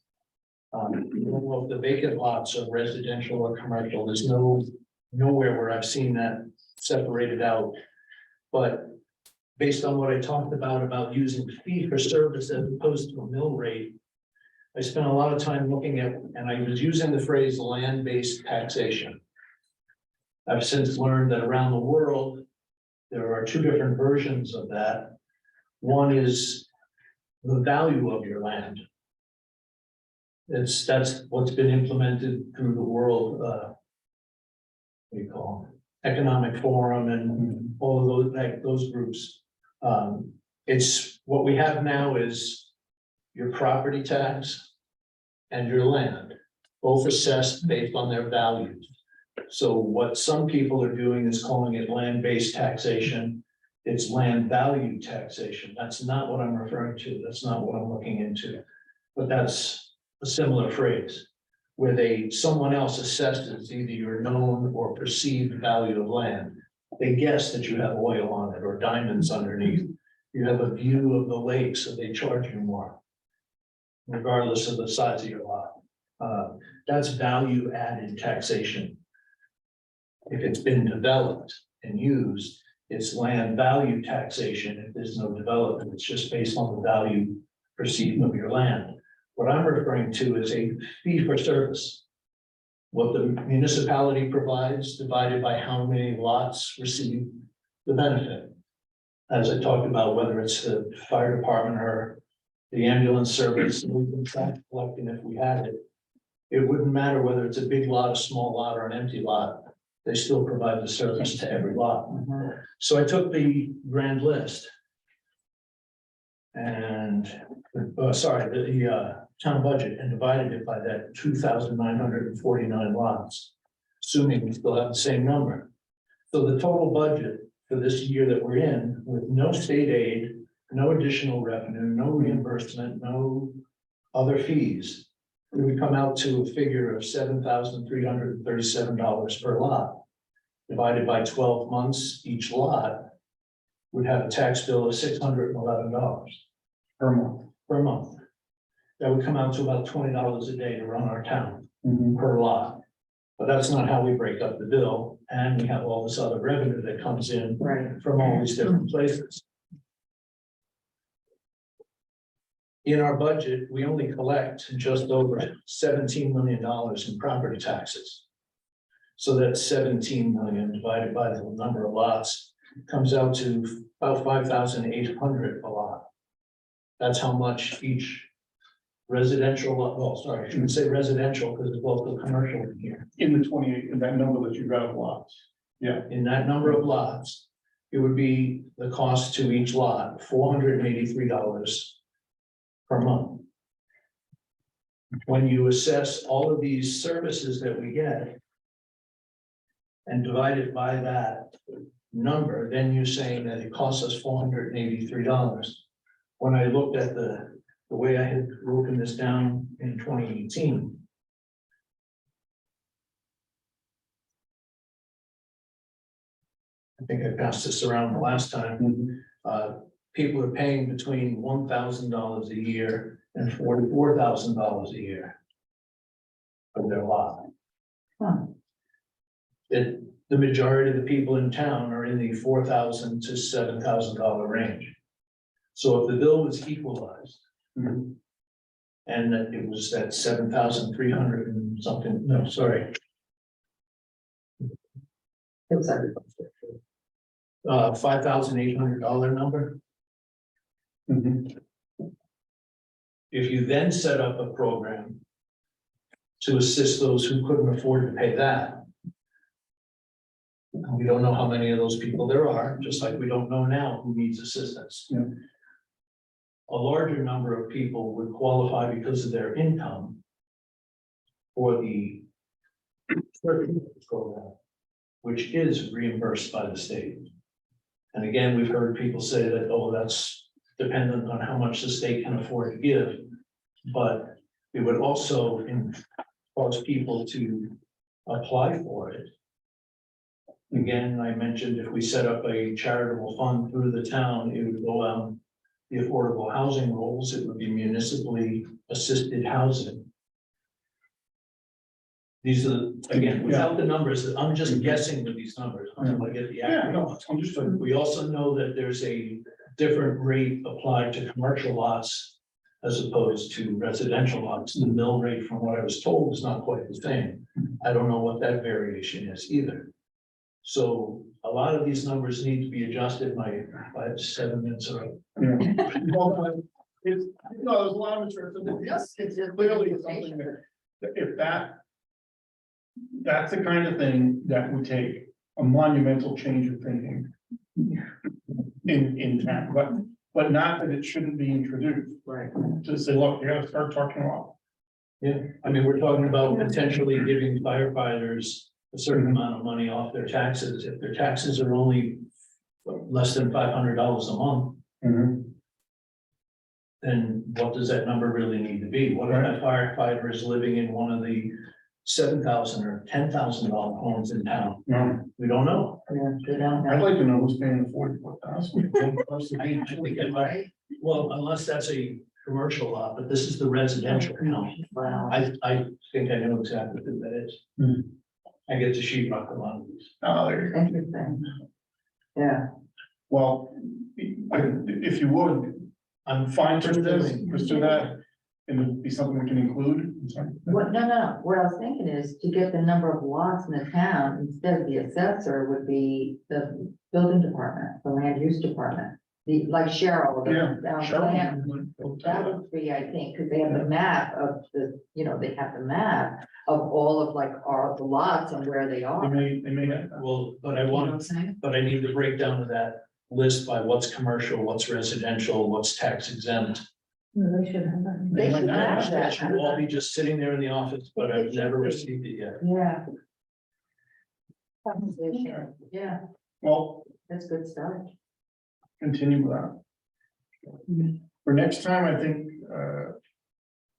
We don't know if the vacant lots are residential or commercial. There's nowhere where I've seen that separated out. But based on what I talked about using fee for service as opposed to a mill rate, I spent a lot of time looking at, and I was using the phrase land-based taxation. I've since learned that around the world, there are two different versions of that. One is the value of your land. That's what's been implemented through the world, what do you call it? Economic Forum and all of those, like those groups. It's what we have now is your property tax and your land, both assessed based on their values. So what some people are doing is calling it land-based taxation. It's land value taxation. That's not what I'm referring to. That's not what I'm looking into. But that's a similar phrase where someone else assesses either your known or perceived value of land. They guess that you have oil on it or diamonds underneath. You have a view of the lake, so they charge you more, regardless of the size of your lot. That's value added taxation. If it's been developed and used, it's land value taxation. If there's no development, it's just based on the value perceived of your land. What I'm referring to is a fee for service. What the municipality provides divided by how many lots receive the benefit. As I talked about, whether it's the fire department or the ambulance service, we can track collecting if we had it. It wouldn't matter whether it's a big lot, a small lot, or an empty lot, they still provide the service to every lot. So I took the grand list. And, the town budget and divided it by that 2,949 lots. Assuming we still have the same number. So the total budget for this year that we're in, with no state aid, no additional revenue, no reimbursement, no other fees. It would come out to a figure of $7,337 per lot. Divided by 12 months, each lot would have a tax bill of $611 Per month. per month. That would come out to about $20 a day to run our town Mhm. per lot. But that's not how we break up the bill, and we have all this other revenue that comes in Right. from all these different places. In our budget, we only collect just over $17 million in property taxes. So that's 17 million divided by the number of lots, comes out to about 5,800 a lot. That's how much each residential lot, well, sorry, I shouldn't say residential, because it's also commercial in here. In the 28, in that number that you got of lots. Yeah. In that number of lots, it would be the cost to each lot, $483 per month. When you assess all of these services that we get and divide it by that number, then you're saying that it costs us $483. When I looked at the way I had broken this down in 2018. I think I passed this around the last time. People are paying between $1,000 a year and $44,000 a year for their lot. Huh. The majority of the people in town are in the $4,000 to $7,000 range. So if the bill was equalized, Mhm. and that it was that 7,300 and something, no, sorry, It's like- $5,800 number. Mhm. If you then set up a program to assist those who couldn't afford to pay that. We don't know how many of those people there are, just like we don't know now who needs assistance. Yeah. A larger number of people would qualify because of their income for the program, which is reimbursed by the state. And again, we've heard people say that, oh, that's dependent on how much the state can afford to give. But it would also cause people to apply for it. Again, I mentioned if we set up a charitable fund through the town, it would go out the affordable housing rules, it would be municipally assisted housing. These are, again, without the numbers, I'm just guessing with these numbers, I'm gonna get the Yeah, accurate no, ones. understood. We also know that there's a different rate applied to commercial lots as opposed to residential lots. The mill rate, from what I was told, is not quite the same. I don't know what that variation is either. So a lot of these numbers need to be adjusted. My 5 to 7 minutes are up. Yeah. Well, it's, no, there's a lot of interest in it. Yes, it's clearly something that, if that's the kind of thing that would take a monumental change of thinking in town, but not that it shouldn't be introduced. Right. To say, look, you gotta start talking about. Yeah, I mean, we're talking about potentially giving firefighters a certain amount of money off their taxes. If their taxes are only less than $500 a month, then what does that number really need to be? What if that firefighter is living in one of the $7,000 or $10,000 homes in town? No, We don't know. Yeah, they don't I'd know. like to know who's paying the 44,000. I think it might, well, unless that's a commercial lot, but this is the residential count. Wow. I think I know exactly who that is. Hmm. I get to sheet rock a lot of these. Oh, there you go. Interesting. Yeah. Well, if you would, I'm fine, pursue this, pursuing. pursue that. And it'd be something we can include. I'm sorry. No, what I was thinking is to get the number of lots in the town, instead of the assessor would be the building department, the land use department. The, like Cheryl. Yeah, Plan. Cheryl. That would be, I think, because they have the map of the, they have the map of all of like all the lots and where they They are. may have. Well, but I You know what I'm want, saying? but I need the breakdown of that list by what's commercial, what's residential, what's tax exempt. They should have that. They should have That that. should all be just sitting there in the office, but I've never received it yet. Yeah. Conversation. Yeah, Well, that's good stuff. continue with that. For next time, I think,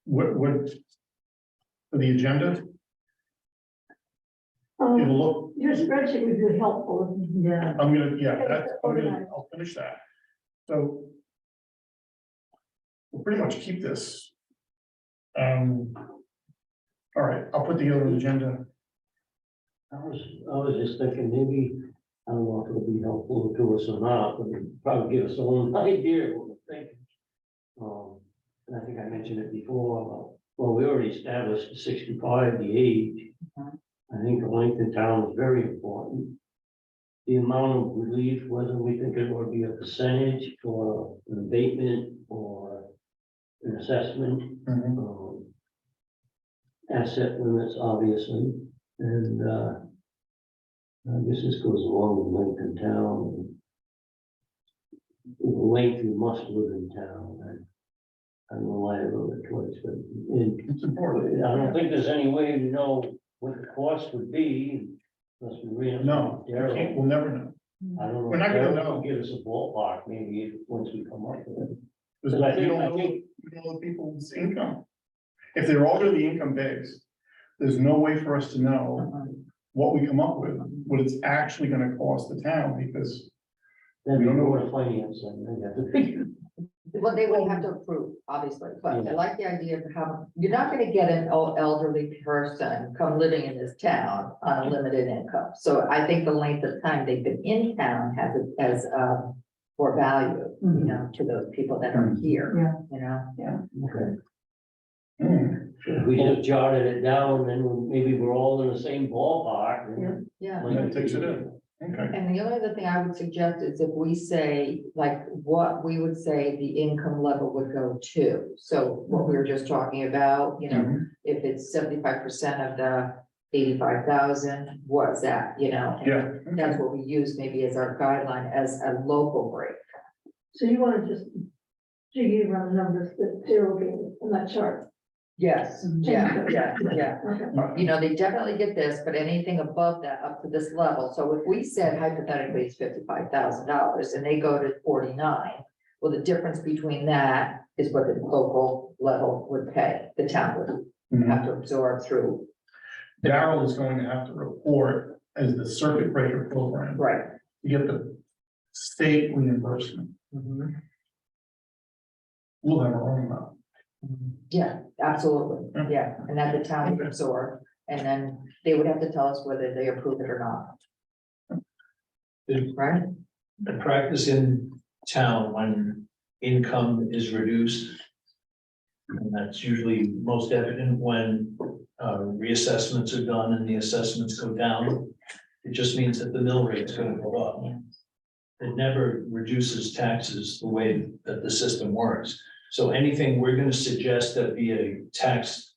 what, for the agenda, it'll look, Your spreadsheet would be helpful. Yeah. I'm gonna, yeah, Okay, that's, organize. I'll finish that. So. We'll pretty much keep this. All right, I'll put together an agenda. I was just thinking, maybe, I don't know if it'll be helpful to us or not, but it'll probably give us a little idea of what we're thinking. And I think I mentioned it before, well, we already established 65, the age. I think the length of town is very important. The amount of relief, whether we think it would be a percentage or an abatement or an assessment. Asset limits, obviously, and I guess this goes along with length in town. The length you must live in town, I don't know why I wrote it twice, but It's important. I don't think there's any way to know what the cost would be. Unless we read. No, we can't, we'll never know. I don't know. We're not gonna Darryl know. will Give us a ballpark, maybe, once we come up with it. Because I we think- don't I know, think- we don't know people's income. If they're all gonna be income based, there's no way for us to know what we come up with, what it's actually gonna cost the town, because Then We we don't know go what- to finance and they have to figure. Well, they will have to approve, obviously, but I Yeah. like the idea of how, you're not gonna get an elderly person come living in this town on a limited income. So I think the length of time they've been in town has more value, to those people that are here, Okay. hmm, If we just jotted it down, then maybe we're all in the same ballpark. and- Yeah. that takes it in. Okay, And the only other thing I would suggest is if we say, like, what we would say the income level would go to. So what we were just talking about, if it's 75% of the 85,000, what's that, yeah. That's what we use maybe as our guideline as a local rate. So you want to just jiggy around the numbers that Sarah gave us on that chart. Yes, yeah. Okay. They definitely get this, but anything above that, up to this level, so if we said hypothetically it's $55,000 and they go to 49. Well, the difference between that is what the local level would pay, the town would Mhm. have to absorb through. Darryl is going to have to report as the circuit breaker program Right. to get the state reimbursement. We'll have our own amount. Yeah, absolutely, yeah, and that the town would absorb, and then they would have to tell us whether they approve it or not. Right? The practice in town when income is reduced. And that's usually most evident when reassessments are done and the assessments go down. It just means that the mill rate is gonna go up. It never reduces taxes the way that the system works. So anything we're gonna suggest that be a tax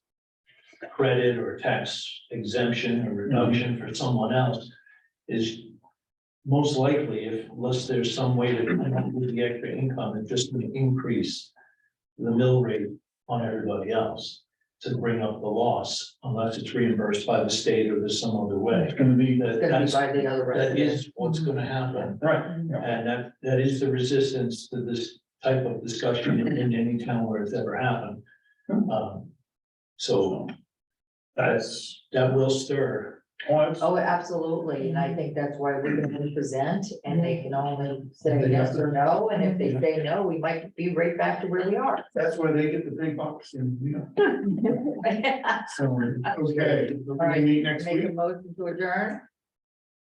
credit or tax exemption or reduction for someone else is most likely, unless there's some way to come up with the extra income, it's just gonna increase the mill rate on everybody else to bring up the loss, unless it's reimbursed by the state or there's some other way. It's gonna be, It's gonna be by the other That residents. is what's gonna happen, right, yeah. and that is the resistance to this type of discussion in any town where it's ever happened. So that will stir. Oh, absolutely, and I think that's why we're gonna present, and they can only say yes or no, and if they say no, we might be right back to where we are. That's where they get the big bucks and, so, okay, we'll right. meet next Make a week. motion to adjourn.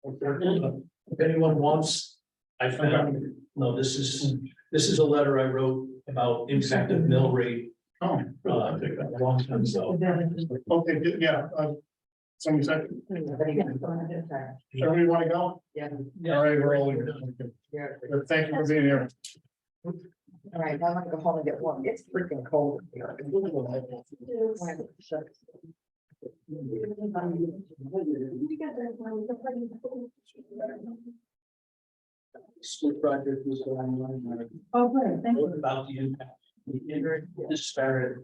If anyone wants, I found, no, this is a letter I wrote about impact of mill rate Oh, long time, so. Okay, yeah, somebody said, Everybody wanna go? Yeah, All right, we're all here. yeah. But thank you for being here. All right, now I'm gonna go home and get warm. It's freaking cold here. School project was going on. Oh, great, thank you. About the impact, the disparate